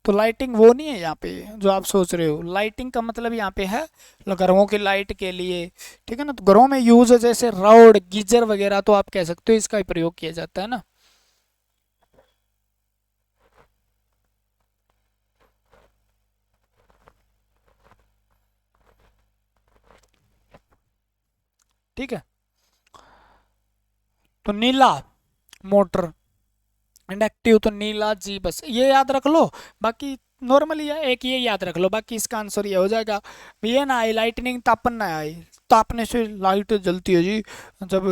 [SPEAKER 1] तो लाइटिंग वो नहीं है यहाँ पे जो आप सोच रहे हो, लाइटिंग का मतलब यहाँ पे है घरों की लाइट के लिए, ठीक है ना। तो घरों में यूज है, जैसे रॉड गीजर वगैरह, तो आप कह सकते हो इसका ही प्रयोग किया जाता है ना। ठीक है, तो नीला मोटर, इंडक्टिव तो नीला जी, बस ये याद रख लो। बाकी नॉर्मली है, एक ये याद रख लो, बाकी इसका आंसर ये हो जाएगा। ये ना आई लाइटनिंग, तापन ना आई, तापने से लाइट जलती है जी, जब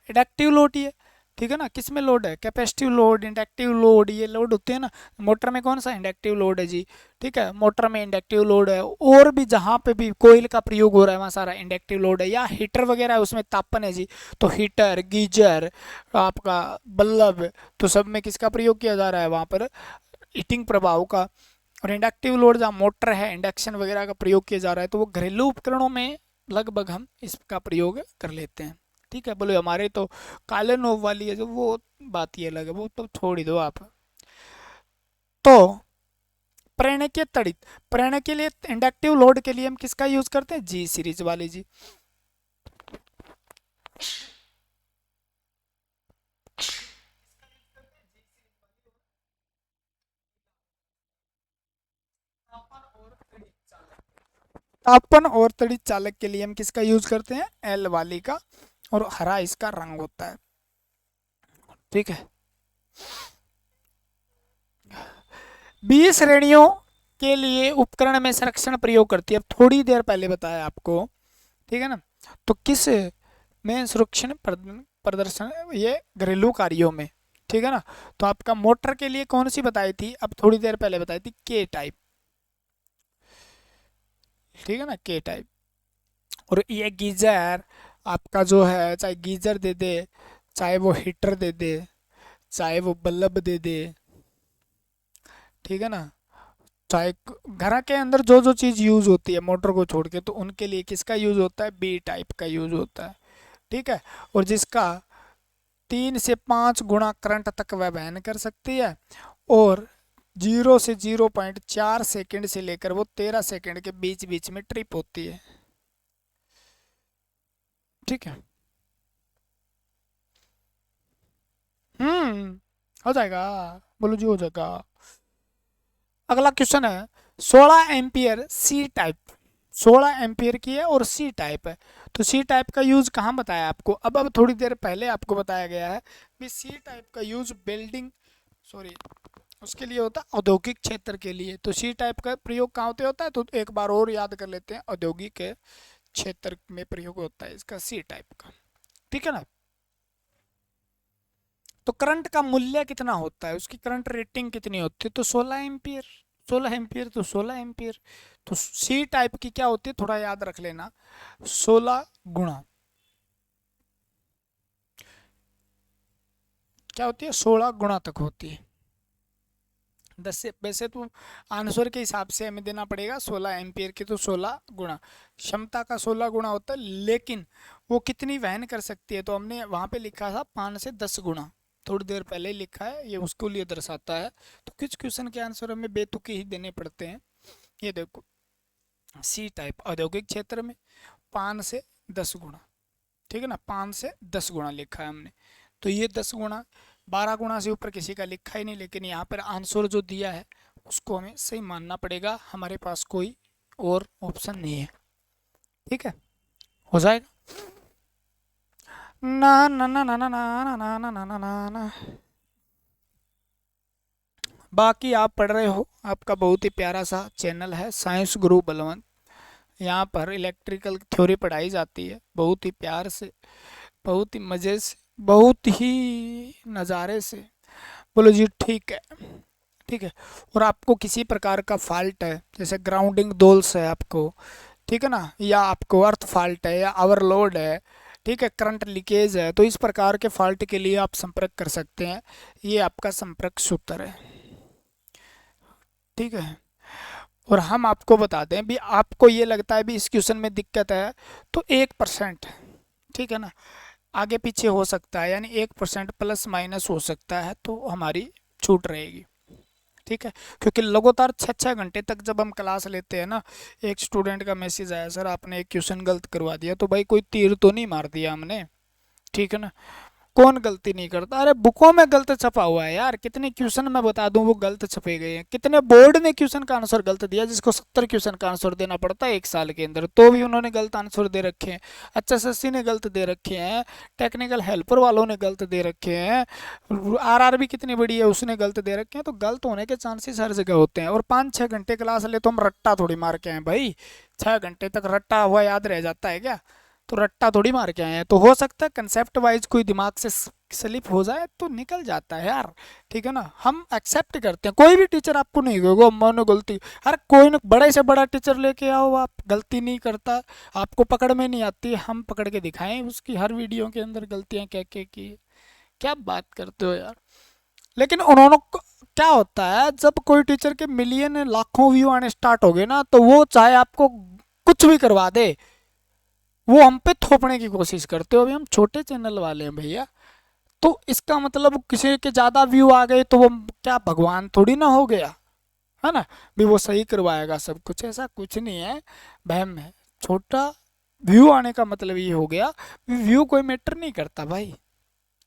[SPEAKER 1] इंडक्टिव होती है, ठीक है ना, किस में लोड है, कैपेसिटिव लोड, इंडक्टिव लोड, ये लोड होते हैं ना। मोटर में कौन सा इंडक्टिव लोड है जी, ठीक है, मोटर में इंडक्टिव लोड है। और भी जहाँ पे भी कोयल का प्रयोग हो रहा है वहाँ सारा इंडक्टिव लोड है। या हीटर वगैरह है उसमें तापन है जी, तो हीटर, गीजर, आपका बल्ब, तो सब में किसका प्रयोग किया जा रहा है वहाँ पर, हीटिंग प्रभाव का। और इंडक्टिव लोड जहाँ मोटर है, इंडक्शन वगैरह का प्रयोग किया जा रहा है, तो वो घरेलू उपकरणों में लगभग हम इसका प्रयोग कर लेते हैं। ठीक है, बोले हमारे तो काले नोब वाली है जो, वो बात ही अलग है, वो तो छोड़ ही दो आप। तो प्रेरकीय तड़ित, प्रेरणा के लिए इंडक्टिव लोड के लिए हम किसका यूज करते हैं, जी सीरीज वाली जी। तापन और तड़ित चालक के लिए हम किसका यूज करते हैं, एल वाली का, और हरा इसका रंग होता है। ठीक है, 20 श्रेणियों के लिए उपकरण में संरक्षण प्रयोग करती है, अब थोड़ी देर पहले बताया आपको, ठीक है ना। तो किस में सुरक्षण प्रदर्शन, ये घरेलू कार्यों में, ठीक है ना। तो आपका मोटर के लिए कौन सी बताई थी, अब थोड़ी देर पहले बताई थी, के टाइप, ठीक है ना, के टाइप। और ये गीजर आपका जो है, चाहे गीजर दे दे, चाहे वो हीटर दे दे, चाहे वो बल्ब दे दे, ठीक है ना, चाहे घर के अंदर जो जो चीज़ यूज़ होती है मोटर को छोड़ के, तो उनके लिए किसका यूज़ होता है, बी टाइप का यूज़ होता है। ठीक है, और जिसका 3 से 5 गुना करंट तक वह वहन कर सकती है, और 0 से 0.4 सेकंड से लेकर वो 13 सेकंड के बीच बीच में ट्रिप होती है। ठीक है, हो जाएगा, बोलो जी हो जाएगा। अगला क्वेश्चन है, 16 एम्पियर सी टाइप, 16 एम्पियर की है और सी टाइप है। तो सी टाइप का यूज कहाँ बताया आपको, अब थोड़ी देर पहले आपको बताया गया है कि सी टाइप का यूज बिल्डिंग, सॉरी, उसके लिए होता है औद्योगिक क्षेत्र के लिए। तो सी टाइप का प्रयोग कहाँ होते होता है, तो एक बार और याद कर लेते हैं, औद्योगिक क्षेत्र में प्रयोग होता है इसका सी टाइप का। ठीक है ना। तो करंट का मूल्य कितना होता है, उसकी करंट रेटिंग कितनी होती है, तो 16 एम्पियर, 16 एम्पियर तो 16 एम्पियर। तो सी टाइप की क्या होती है, थोड़ा याद रख लेना, 16 गुणा क्या होती है, 16 गुणा तक होती है। 10 से, वैसे तो आंसर के हिसाब से हमें देना पड़ेगा 16 एम्पियर की, तो 16 गुणा क्षमता का 16 गुणा होता है, लेकिन वो कितनी वहन कर सकती है, तो हमने वहां पे लिखा था 5 से 10 गुणा, थोड़ी देर पहले लिखा है, ये उसको लिए दर्शाता है। तो कुछ क्वेश्चन के आंसर हमें बेतुके ही देने पड़ते हैं। ये देखो, सी टाइप औद्योगिक क्षेत्र में 5 से 10 गुणा, ठीक है ना, 5 से 10 गुणा लिखा है हमने। तो ये 10 गुणा, 12 गुणा से ऊपर किसी का लिखा ही नहीं, लेकिन यहाँ पर आंसर जो दिया है उसको हमें सही मानना पड़ेगा, हमारे पास कोई और ऑप्शन नहीं है। ठीक है, हो जाएगा ना ना ना ना ना ना ना ना ना ना ना ना। बाकी आप पढ़ रहे हो, आपका बहुत ही प्यारा सा चैनल है साइंस गुरु बलवंत, यहाँ पर इलेक्ट्रिकल थ्योरी पढ़ाई जाती है बहुत ही प्यार से, बहुत ही मज़े से, बहुत ही नज़ारे से। बोलो जी ठीक है, ठीक है। और आपको किसी प्रकार का फॉल्ट है, जैसे ग्राउंडिंग दोल्स है आपको, ठीक है ना, या आपको अर्थ फॉल्ट है, या ओवरलोड है, ठीक है, करंट लीकेज है, तो इस प्रकार के फॉल्ट के लिए आप संपर्क कर सकते हैं, ये आपका संपर्क सूत्र है। ठीक है, और हम आपको बता दें भी, आपको ये लगता है भी इस क्वेश्चन में दिक्कत है, तो 1%, ठीक है ना, आगे पीछे हो सकता है, यानी 1% प्लस माइनस हो सकता है, तो हमारी छूट रहेगी। ठीक है, क्योंकि लगातार 6-6 घंटे तक जब हम क्लास लेते हैं ना, एक स्टूडेंट का मैसेज आया, सर आपने एक क्वेश्चन गलत करवा दिया, तो भाई कोई तीर तो नहीं मार दिया हमने, ठीक है ना, कौन गलती नहीं करता, अरे बुकों में गलत छपा हुआ है यार, कितने क्वेश्चन मैं बता दूं वो गलत छपे गए हैं, कितने बोर्ड ने क्वेश्चन का आंसर गलत दिया, जिसको 70 क्वेश्चन का आंसर देना पड़ता है 1 साल के अंदर, तो भी उन्होंने गलत आंसर दे रखे हैं, HSSC ने गलत दे रखे हैं, टेक्निकल हेल्पर वालों ने गलत दे रखे हैं, RRB कितनी बड़ी है उसने गलत दे रखे हैं, तो गलत होने के चांसेस हर जगह होते हैं। और 5-6 घंटे क्लास ले तो हम रट्टा थोड़ी मार के हैं भाई, 6 घंटे तक रट्टा हुआ याद रह जाता है क्या, तो रट्टा थोड़ी मार के आए हैं। तो हो सकता है कंसेप्ट वाइज कोई दिमाग से स्लिप हो जाए तो निकल जाता है यार, ठीक है ना। हम एक्सेप्ट करते हैं, कोई भी टीचर आपको नहीं कहेगा मैंने गलती, अरे कोई ना बड़े से बड़ा टीचर लेके आओ, आप गलती नहीं करता, आपको पकड़ में नहीं आती, हम पकड़ के दिखाएं उसकी हर वीडियो के अंदर गलतियां कह के की। क्या बात करते हो यार। लेकिन उन्होंने क्या होता है जब कोई टीचर के मिलियन लाखों व्यू आने स्टार्ट हो गए ना, तो वो चाहे आपको कुछ भी करवा दे, वो हम पे थोपने की कोशिश करते हो। अभी हम छोटे चैनल वाले हैं भैया, तो इसका मतलब किसी के ज़्यादा व्यू आ गए तो वो क्या भगवान थोड़ी ना हो गया, है ना, भी वो सही करवाएगा सब कुछ, ऐसा कुछ नहीं है, वहम है। छोटा व्यू आने का मतलब ये हो गया, व्यू कोई मैटर नहीं करता भाई,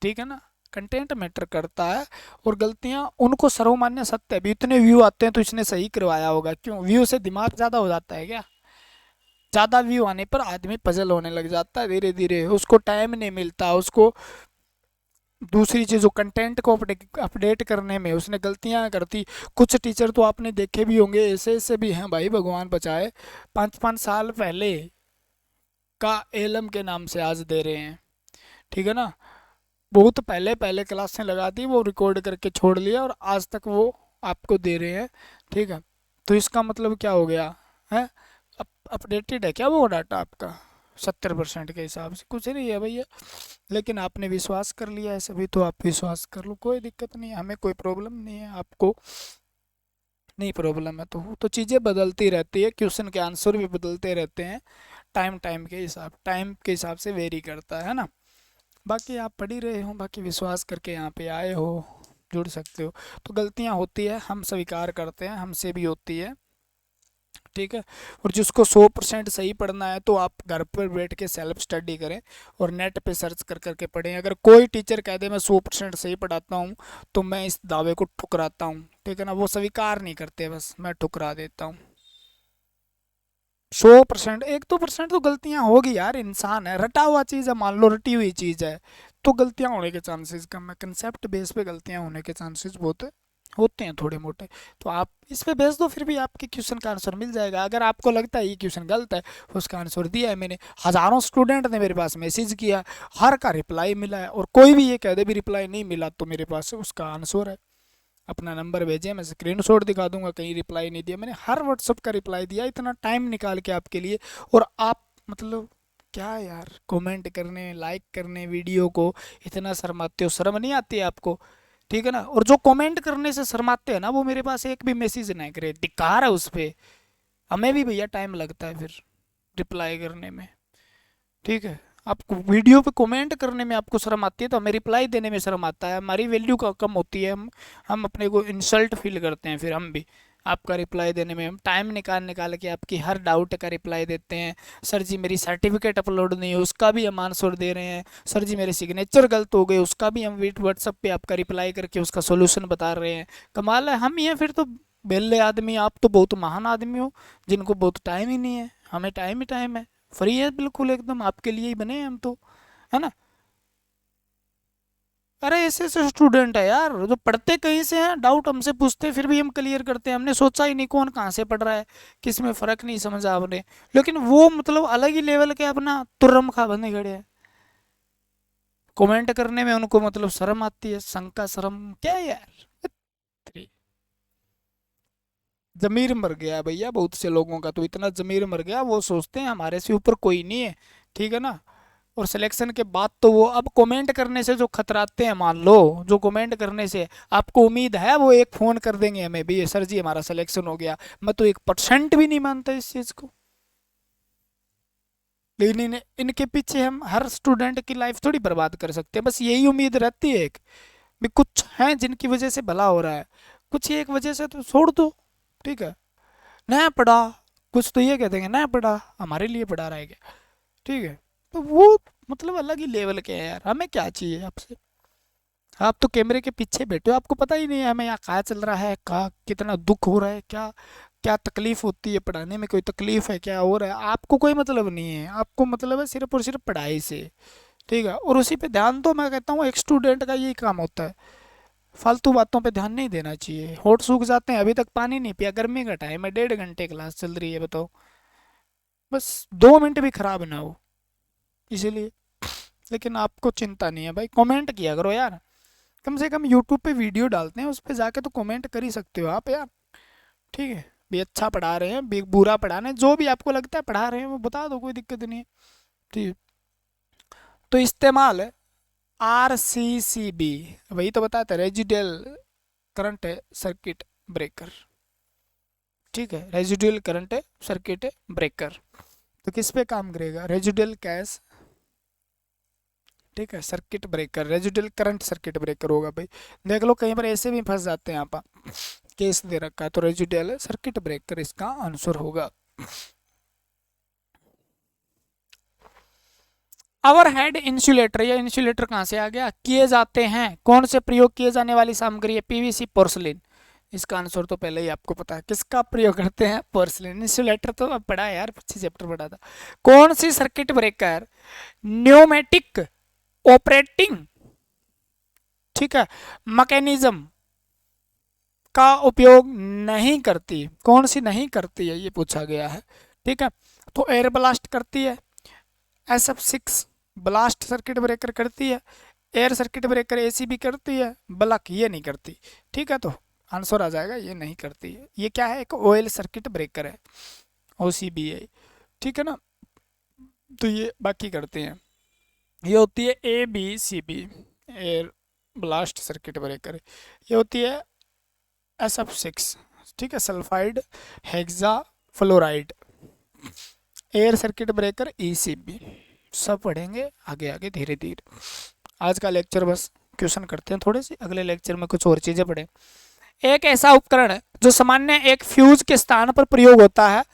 [SPEAKER 1] ठीक है ना, कंटेंट मैटर करता है। और गलतियां उनको सर्वमान्य सत्य है, भी इतने व्यू आते हैं तो इसने सही करवाया होगा, क्यों, व्यू से दिमाग ज़्यादा हो जाता है क्या। ज़्यादा व्यू आने पर आदमी पजल होने लग जाता है, धीरे धीरे उसको टाइम नहीं मिलता, उसको दूसरी चीज़ों कंटेंट को अपडेट करने में उसने गलतियां करती। कुछ टीचर तो आपने देखे भी होंगे, ऐसे ऐसे भी हैं भाई, भगवान बचाए, 5-5 साल पहले का एलम के नाम से आज दे रहे हैं, ठीक है ना, बहुत पहले पहले क्लासें लगा दी, वो रिकॉर्ड करके छोड़ लिया और आज तक वो आपको दे रहे हैं, ठीक है। तो इसका मतलब क्या हो गया है, अपडेटेड है क्या वो डाटा आपका, 70% के हिसाब से कुछ नहीं है भैया। लेकिन आपने विश्वास कर लिया है सभी, तो आप विश्वास कर लो, कोई दिक्कत नहीं है, हमें कोई प्रॉब्लम नहीं है, आपको नहीं प्रॉब्लम है। तो चीज़ें बदलती रहती है, क्वेश्चन के आंसर भी बदलते रहते हैं, टाइम के हिसाब से वेरी करता है ना। बाकी आप पढ़ ही रहे हो, बाकी विश्वास करके यहाँ पे आए हो, जुड़ सकते हो। तो गलतियाँ होती है, हम स्वीकार करते हैं, हमसे भी होती है, ठीक है। और जिसको 100% सही पढ़ना है तो आप घर पर बैठ के सेल्फ स्टडी करें और नेट पे सर्च कर करके पढ़ें। अगर कोई टीचर कह दे मैं 100% सही पढ़ाता हूँ, तो मैं इस दावे को ठुकराता हूँ, ठीक है ना, वो स्वीकार नहीं करते, बस मैं ठुकरा देता हूँ। 100%, 1-2% तो गलतियां होगी यार, इंसान है, रटा हुआ चीज़ है, मान लो रटी हुई चीज़ है, तो गलतियां होने के चांसेस कम है। कंसेप्ट बेस पे गलतियां होने के चांसेस बहुत होते हैं, थोड़े मोटे। तो आप इस पे भेज दो, फिर भी आपके क्वेश्चन का आंसर मिल जाएगा। अगर आपको लगता है ये क्वेश्चन गलत है, उसका आंसर दिया है मैंने, हज़ारों स्टूडेंट ने मेरे पास मैसेज किया, हर का रिप्लाई मिला है, और कोई भी ये कह दे भी रिप्लाई नहीं मिला, तो मेरे पास उसका आंसर है। अपना नंबर भेजें, मैं स्क्रीनशॉट दिखा दूंगा, कहीं रिप्लाई नहीं दिया मैंने, हर व्हाट्सअप का रिप्लाई दिया, इतना टाइम निकाल के आपके लिए। और आप मतलब क्या यार, कमेंट करने, लाइक करने वीडियो को इतना शर्माते हो, शर्म नहीं आती है आपको, ठीक है ना। और जो कमेंट करने से शर्माते हैं ना, वो मेरे पास एक भी मैसेज नहीं करे, धिक्कार है उस पर। हमें भी भैया टाइम लगता है फिर रिप्लाई करने में, ठीक है। आपको वीडियो पे कमेंट करने में आपको शर्म आती है, तो हमें रिप्लाई देने में शर्म आता है, हमारी वैल्यू का कम होती है, हम अपने को इंसल्ट फील करते हैं, फिर हम भी आपका रिप्लाई देने में, हम टाइम निकाल निकाल के आपकी हर डाउट का रिप्लाई देते हैं। सर जी मेरी सर्टिफिकेट अपलोड नहीं है, उसका भी हम आंसर दे रहे हैं। सर जी मेरे सिग्नेचर गलत हो गए, उसका भी हम व्हाट्सअप पे आपका रिप्लाई करके उसका सोल्यूशन बता रहे हैं। कमाल है, हम ही हैं फिर तो बेले आदमी, आप तो बहुत महान आदमी हो जिनको बहुत टाइम ही नहीं है, हमें टाइम ही टाइम है, फ्री है बिल्कुल एकदम, आपके लिए ही बने हैं हम तो, है ना। अरे ऐसे ऐसे स्टूडेंट है यार जो पढ़ते कहीं से हैं, डाउट हमसे पूछते हैं, फिर भी हम क्लियर करते हैं, हमने सोचा ही नहीं कौन कहाँ से पढ़ रहा है, किस में फ़र्क नहीं समझा आपने, लेकिन वो मतलब अलग ही लेवल के अपना तुर्रम खा बने खड़े हैं। कमेंट करने में उनको मतलब शर्म आती है, शंका शर्म क्या है यार, जमीर मर गया भैया बहुत से लोगों का, तो इतना जमीर मर गया, वो सोचते हैं हमारे से ऊपर कोई नहीं है, ठीक है ना। और सिलेक्शन के बाद तो वो अब कमेंट करने से जो खतराते हैं, मान लो जो कमेंट करने से आपको उम्मीद है वो एक फ़ोन कर देंगे हमें भी, सर जी हमारा सिलेक्शन हो गया, मैं तो 1% भी नहीं मानता इस चीज़ को। लेकिन इनके पीछे हम हर स्टूडेंट की लाइफ थोड़ी बर्बाद कर सकते हैं, बस यही उम्मीद रहती है एक, भी कुछ हैं जिनकी वजह से भला हो रहा है, कुछ एक वजह से तो छोड़ दो, ठीक है। नया पढ़ा, कुछ तो ये कह देंगे नया पढ़ा, हमारे लिए पढ़ा रहा है क्या, ठीक है। तो वो मतलब अलग ही लेवल के हैं यार, हमें क्या चाहिए आपसे। आप तो कैमरे के पीछे बैठे हो, आपको पता ही नहीं है हमें यहाँ क्या चल रहा है, क्या कितना दुख हो रहा है, क्या क्या तकलीफ होती है पढ़ाने में, कोई तकलीफ है क्या हो रहा है, आपको कोई मतलब नहीं है, आपको मतलब है सिर्फ और सिर्फ पढ़ाई से, ठीक है। और उसी पे ध्यान तो मैं कहता हूँ एक स्टूडेंट का यही काम होता है, फालतू बातों पे ध्यान नहीं देना चाहिए। होठ सूख जाते हैं, अभी तक पानी नहीं पिया, गर्मी का टाइम है, 1.5 घंटे क्लास चल रही है, बताओ, बस 2 मिनट भी खराब ना हो, इसीलिए। लेकिन आपको चिंता नहीं है भाई, कमेंट किया करो यार, कम से कम यूट्यूब पे वीडियो डालते हैं उस पे जाके तो कमेंट कर ही सकते हो आप यार। ठीक है, भी अच्छा पढ़ा रहे हैं भी बुरा पढ़ा रहे हैं, जो भी आपको लगता है पढ़ा रहे हैं वो बता दो, कोई दिक्कत नहीं है। ठीक है, तो इस्तेमाल RCCB, वही तो बताते हैं, रेजिडुअल करंट सर्किट ब्रेकर। ठीक है, रेजिडुअल करंट सर्किट ब्रेकर तो किस पे काम करेगा, रेजिडुअल कैस, ठीक है, circuit breaker, residual current circuit breaker होगा भाई। देख लो कहीं पर ऐसे भी फंस जाते हैं आप, केस दे रखा है तो रेजिडुअल सर्किट ब्रेकर इसका आंसर होगा। ओवरहेड इंसुलेटर, या इंसुलेटर कहाँ से आ गया, किए जाते हैं, कौन से प्रयोग किए जाने वाली सामग्री है, PVC पोर्सलिन। इसका आंसर तो पहले ही आपको पता है, किसका प्रयोग करते हैं, पोर्सलिन। इंसुलेटर तो अब पढ़ा है यार, 25 चैप्टर पढ़ा था। कौन सी सर्किट ब्रेकर न्यूमेटिक ऑपरेटिंग, ठीक है, मैकेनिज्म का उपयोग नहीं करती, कौन सी नहीं करती है ये पूछा गया है। ठीक है, तो एयर ब्लास्ट करती है, SF6 ब्लास्ट सर्किट ब्रेकर करती है, एयर सर्किट ब्रेकर ACB करती है, ब्लक ये नहीं करती। ठीक है, तो आंसर आ जाएगा ये नहीं करती है। ये क्या है, एक ऑयल सर्किट ब्रेकर है, OCBA। ठीक है ना, तो ये बाकी करते हैं। ये होती है ABCB, air blast circuit breaker. ये होती है SF6, ठीक है, sulphide hexa fluoride, air circuit breaker ECB। सब पढ़ेंगे आगे आगे धीरे धीरे। आज का लेक्चर बस क्वेश्चन करते हैं थोड़े से, अगले लेक्चर में कुछ और चीज़ें पढ़ें। एक ऐसा उपकरण है जो सामान्य एक फ्यूज के स्थान पर प्रयोग होता है,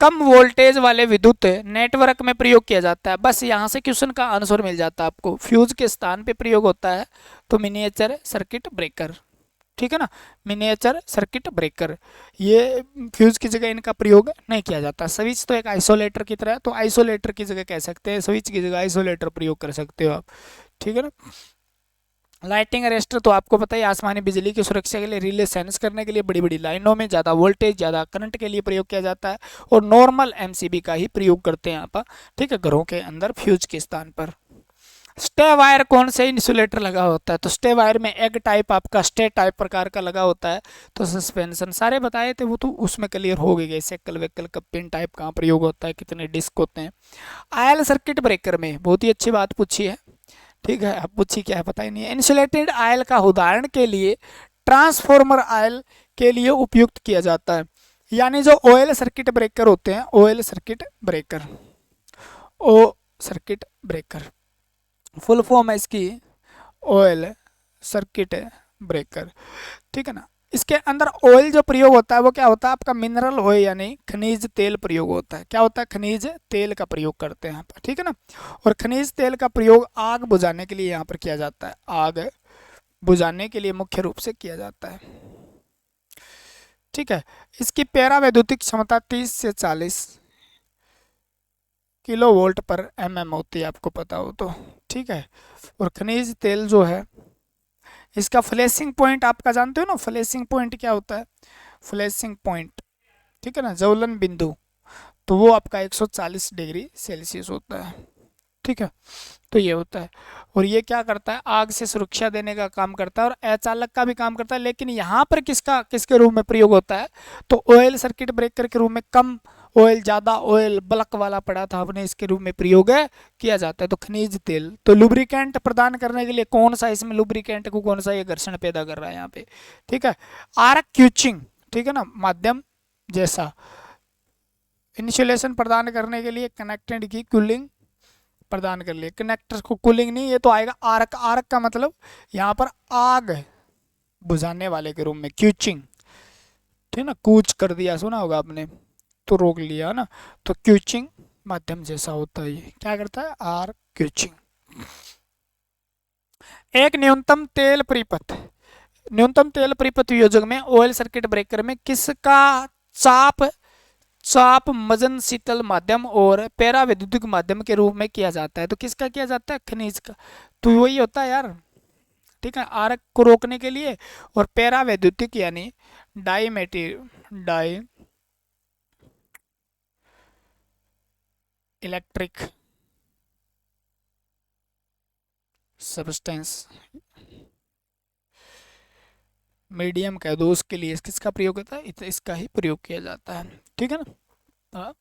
[SPEAKER 1] कम वोल्टेज वाले विद्युत नेटवर्क में प्रयोग किया जाता है। बस यहाँ से क्वेश्चन का आंसर मिल जाता है आपको, फ्यूज के स्थान पे प्रयोग होता है तो मिनिएचर सर्किट ब्रेकर। ठीक है ना, मिनिएचर सर्किट ब्रेकर, ये फ्यूज की जगह इनका प्रयोग नहीं किया जाता। स्विच तो एक आइसोलेटर की तरह है, तो आइसोलेटर की जगह कह सकते हैं, स्विच की जगह आइसोलेटर प्रयोग कर सकते हो आप। ठीक है ना, लाइटिंग अरेस्टर तो आपको पता है, आसमानी बिजली की सुरक्षा के लिए, रिले सेंस करने के लिए, बड़ी बड़ी लाइनों में ज़्यादा वोल्टेज ज़्यादा करंट के लिए प्रयोग किया जाता है, और नॉर्मल MCB का ही प्रयोग करते हैं आप। ठीक है, घरों के अंदर फ्यूज के स्थान पर। स्टे वायर कौन से इंसुलेटर लगा होता है, तो स्टे वायर में एग टाइप आपका स्टे टाइप प्रकार का लगा होता है। तो सस्पेंशन सारे बताए थे वो तो उसमें क्लियर हो गए, सेकल वेकल का पिन टाइप कहाँ प्रयोग होता है, कितने डिस्क होते हैं। आयल सर्किट ब्रेकर में बहुत ही अच्छी बात पूछी है। ठीक है, अब पूछी क्या है पता ही नहीं है। इंसुलेटेड आयल का उदाहरण के लिए ट्रांसफॉर्मर आयल के लिए उपयुक्त किया जाता है, यानी जो ऑयल सर्किट ब्रेकर होते हैं, ऑयल सर्किट ब्रेकर, ओ सर्किट ब्रेकर फुल फॉर्म है इसकी, ऑयल सर्किट ब्रेकर। ठीक है ना, इसके अंदर ऑयल जो प्रयोग होता है वो क्या होता है आपका, मिनरल ऑयल यानी खनिज तेल प्रयोग होता है। क्या होता है, खनिज तेल का प्रयोग करते हैं यहाँ पर। ठीक है ना, और खनिज तेल का प्रयोग आग बुझाने के लिए यहाँ पर किया जाता है, आग बुझाने के लिए मुख्य रूप से किया जाता है। ठीक है, इसकी पैरा वैद्युतिक क्षमता 30 से 40 किलो वोल्ट पर mm होती है, आपको पता हो तो। ठीक है, और खनिज तेल जो है इसका फ्लैशिंग पॉइंट आपका जानते हो ना, फ्लैशिंग पॉइंट क्या होता है, फ्लैशिंग पॉइंट, ठीक है ना, ज्वलन बिंदु, तो वो आपका 140 डिग्री सेल्सियस होता है। ठीक है, तो ये होता है, और ये क्या करता है, आग से सुरक्षा देने का काम करता है और अचालक का भी काम करता है। लेकिन यहाँ पर किसका किसके रूप में प्रयोग होता है, तो ऑयल सर्किट ब्रेकर के रूप में, कम ऑयल ज़्यादा ऑयल बल्क वाला पड़ा था आपने, इसके रूप में प्रयोग किया जाता है। तो खनिज तेल, तो लुब्रिकेंट प्रदान करने के लिए कौन सा, इसमें लुब्रिकेंट को कौन सा ये घर्षण पैदा कर रहा है यहाँ पे। ठीक है, आर्क क्यूचिंग, ठीक है ना, माध्यम जैसा इंसुलेशन प्रदान करने के लिए, कनेक्टेड की कूलिंग प्रदान कर लिए, कनेक्टर को कूलिंग नहीं, ये तो आएगा आर्क, आर्क का मतलब यहाँ पर आग बुझाने वाले के रूप में, क्यूचिंग। ठीक ना, कूच कर दिया, सुना होगा आपने, तो रोक लिया ना, तो क्यूचिंग माध्यम जैसा होता है, ये क्या करता है, आर्क क्यूचिंग। एक न्यूनतम तेल परिपथ, न्यूनतम तेल परिपथ योजक में ऑयल सर्किट ब्रेकर में किसका चाप, चाप मजन शीतल माध्यम और पैरा वैद्युतिक माध्यम के रूप में किया जाता है। तो किसका किया जाता है, खनिज का, तो वही होता है यार। ठीक है, आर्क को रोकने के लिए, और पैरा वैद्युतिक यानी डाई इलेक्ट्रिक सब्सटेंस मीडियम कह दो, उसके लिए किसका प्रयोग होता है, इसका ही प्रयोग किया जाता है, ठीक है ना। हाँ।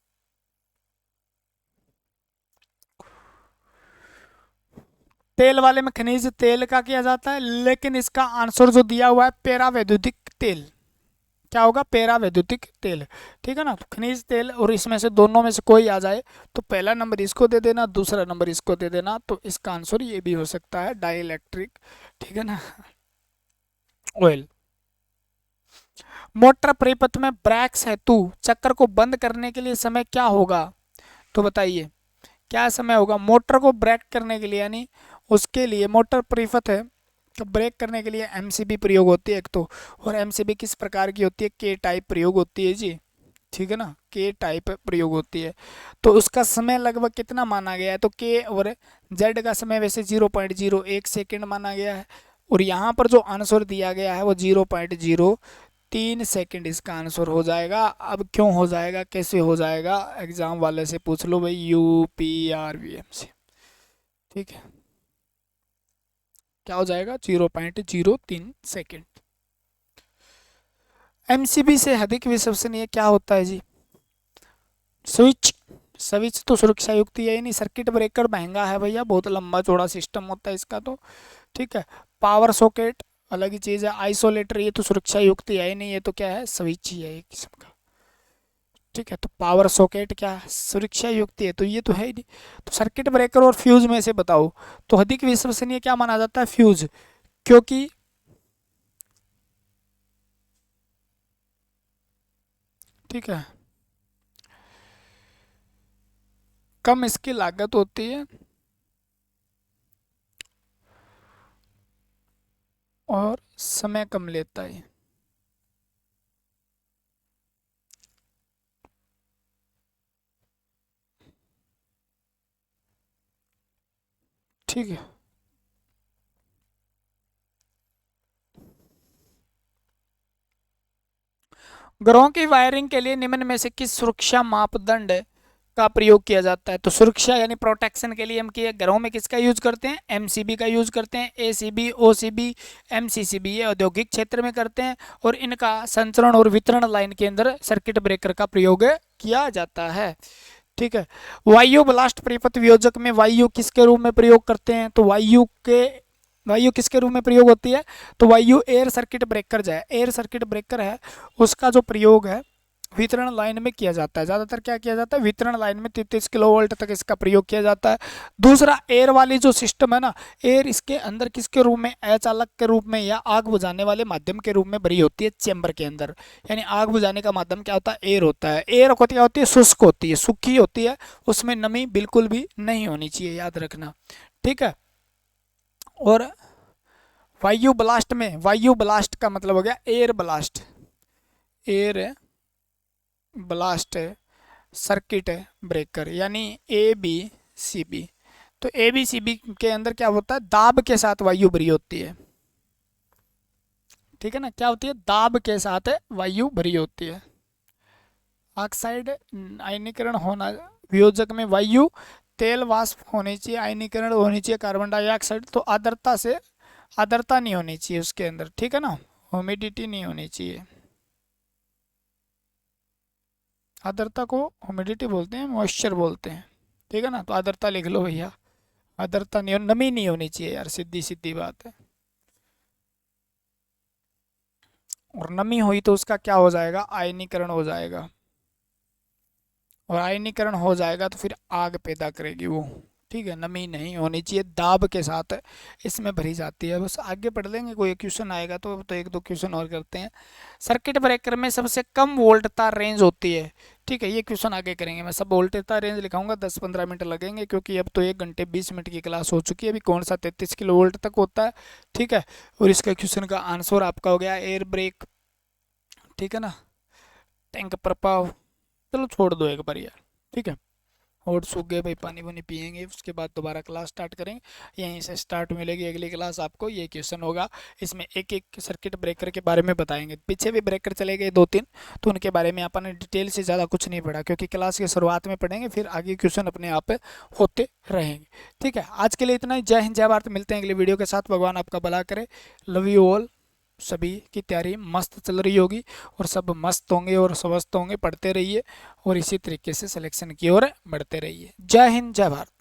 [SPEAKER 1] तेल वाले में खनिज तेल का किया जाता है, लेकिन इसका आंसर जो दिया हुआ है पेरा वैद्युतिक तेल, क्या होगा, पेरा वैद्युतिक तेल, ठीक है ना। तो खनिज तेल, और इसमें से दोनों में से कोई आ जाए तो पहला नंबर इसको दे देना, दूसरा नंबर इसको दे देना, तो इसका आंसर ये भी हो सकता है डाई इलेक्ट्रिक, ठीक है ना, ऑयल। मोटर परिपथ में ब्रेक्स हेतु चक्कर को बंद करने के लिए समय क्या होगा, तो बताइए क्या समय होगा मोटर को ब्रेक करने के लिए, यानी उसके लिए मोटर परिपथ है तो ब्रेक करने के लिए एमसीबी प्रयोग होती है एक तो, और एमसीबी किस प्रकार की होती है, के टाइप प्रयोग होती है जी, ठीक है ना, के टाइप प्रयोग होती है। तो उसका समय लगभग कितना माना गया है, तो के और जेड का समय वैसे 0.01 सेकेंड माना गया है, और यहाँ पर जो आंसर दिया गया है वो 0.03 सेकेंड इसका आंसर हो जाएगा। अब क्यों हो जाएगा, कैसे हो जाएगा, एग्जाम वाले से पूछ लो भाई, UPRVM से, ठीक है, क्या हो जाएगा 0.03 सेकेंड। एमसीबी से अधिक विश्वसनीय क्या होता है जी, स्विच। स्विच तो सुरक्षा युक्त है ही नहीं, सर्किट ब्रेकर महंगा है भैया, बहुत लंबा चौड़ा सिस्टम होता है इसका तो, ठीक है। पावर सॉकेट अलग ही चीज़ है, आइसोलेटर ये तो सुरक्षा युक्त है ही नहीं, ये तो क्या है, स्विच ही है एक किस्म का, ठीक है। तो पावर सॉकेट क्या है, सुरक्षा युक्त है, तो ये तो है ही नहीं। तो सर्किट ब्रेकर और फ्यूज में से बताओ, तो अधिक विश्वसनीय क्या माना जाता है, फ्यूज, क्योंकि ठीक है कम इसकी लागत होती है और समय कम लेता है, ठीक है। घरों की वायरिंग के लिए निम्न में से किस सुरक्षा मापदंड का प्रयोग किया जाता है, तो सुरक्षा यानी प्रोटेक्शन के लिए हम किए घरों में किसका यूज करते हैं, एमसीबी का यूज करते हैं, एसीबी, ओसीबी, एमसीसीबी, ये औद्योगिक क्षेत्र में करते हैं, और इनका संचरण और वितरण लाइन के अंदर सर्किट ब्रेकर का प्रयोग किया जाता है, ठीक है। वायु ब्लास्ट परिपथ वियोजक में वायु किसके रूप में प्रयोग करते हैं, तो वायु किसके रूप में प्रयोग होती है, तो वायु एयर सर्किट ब्रेकर जो है, एयर सर्किट ब्रेकर है, उसका जो प्रयोग है वितरण लाइन में किया जाता है, ज़्यादातर क्या किया जाता है, वितरण लाइन में 33 किलो वोल्ट तक इसका प्रयोग किया जाता है। दूसरा एयर वाली जो सिस्टम है ना, एयर इसके अंदर किसके रूप में, अचालक के रूप में या आग बुझाने वाले माध्यम के रूप में भरी होती है चेंबर के अंदर, यानी आग बुझाने का माध्यम क्या होता है, एयर होता है। एयर को क्या होती है, शुष्क होती है, सूखी होती है, उसमें नमी बिल्कुल भी नहीं होनी चाहिए, याद रखना, ठीक है। और वायु ब्लास्ट में, वायु ब्लास्ट का मतलब हो गया air blast, air blast circuit breaker, यानी ABCB। तो ABCB के अंदर क्या होता है, दाब के साथ वायु भरी होती है, ठीक है ना, क्या होती है, दाब के साथ वायु भरी होती है। ऑक्साइड आयनीकरण होना, वियोजक में वायु तेल वाष्प होनी चाहिए, आयनीकरण होनी चाहिए कार्बन डाइऑक्साइड, तो आर्द्रता से, आर्द्रता नहीं होनी चाहिए उसके अंदर, ठीक है ना, ह्यूमिडिटी नहीं होनी चाहिए, आर्द्रता को ह्यूमिडिटी बोलते हैं, मॉइस्चर बोलते हैं, ठीक है ना, तो आर्द्रता लिख लो भैया, आर्द्रता नहीं, नमी नहीं होनी चाहिए यार, सीधी सीधी बात है। और नमी हुई तो उसका क्या हो जाएगा, आयनीकरण हो जाएगा, और आयनीकरण हो जाएगा तो फिर आग पैदा करेगी वो, ठीक है। नमी नहीं होनी चाहिए, दाब के साथ इसमें भरी जाती है। बस आगे पढ़ लेंगे, कोई क्वेश्चन आएगा तो एक दो क्वेश्चन और करते हैं। सर्किट ब्रेकर में सबसे कम वोल्टता रेंज होती है, ठीक है, ये क्वेश्चन आगे करेंगे। मैं सब वोल्टता रेंज लिखाऊंगा, 10-15 मिनट लगेंगे, क्योंकि अब तो 1 घंटे 20 मिनट की क्लास हो चुकी है। अभी कौन सा 33 किलो वोल्ट तक होता है, ठीक है। और इसका क्वेश्चन का आंसर आपका हो गया एयर ब्रेक, ठीक है ना, टैंक प्रभाव, चलो छोड़ दो एक बार यार, ठीक है। और सूख गए भाई, पानी वानी पियेंगे, उसके बाद दोबारा क्लास स्टार्ट करेंगे। यहीं से स्टार्ट मिलेगी अगली क्लास आपको। ये क्वेश्चन होगा, इसमें एक एक सर्किट ब्रेकर के बारे में बताएंगे। पीछे भी ब्रेकर चले गए 2-3, तो उनके बारे में अपन ने डिटेल से ज़्यादा कुछ नहीं पढ़ा, क्योंकि क्लास की शुरुआत में पढ़ेंगे, फिर आगे क्वेश्चन अपने आप होते रहेंगे। ठीक है, आज के लिए इतना ही। जय हिंद, जय भारत। मिलते हैं अगले वीडियो के साथ। भगवान आपका भला करे। Love you all. सभी की तैयारी मस्त चल रही होगी और सब मस्त होंगे और स्वस्थ होंगे। पढ़ते रहिए और इसी तरीके से सिलेक्शन की ओर बढ़ते रहिए। जय हिंद, जय भारत।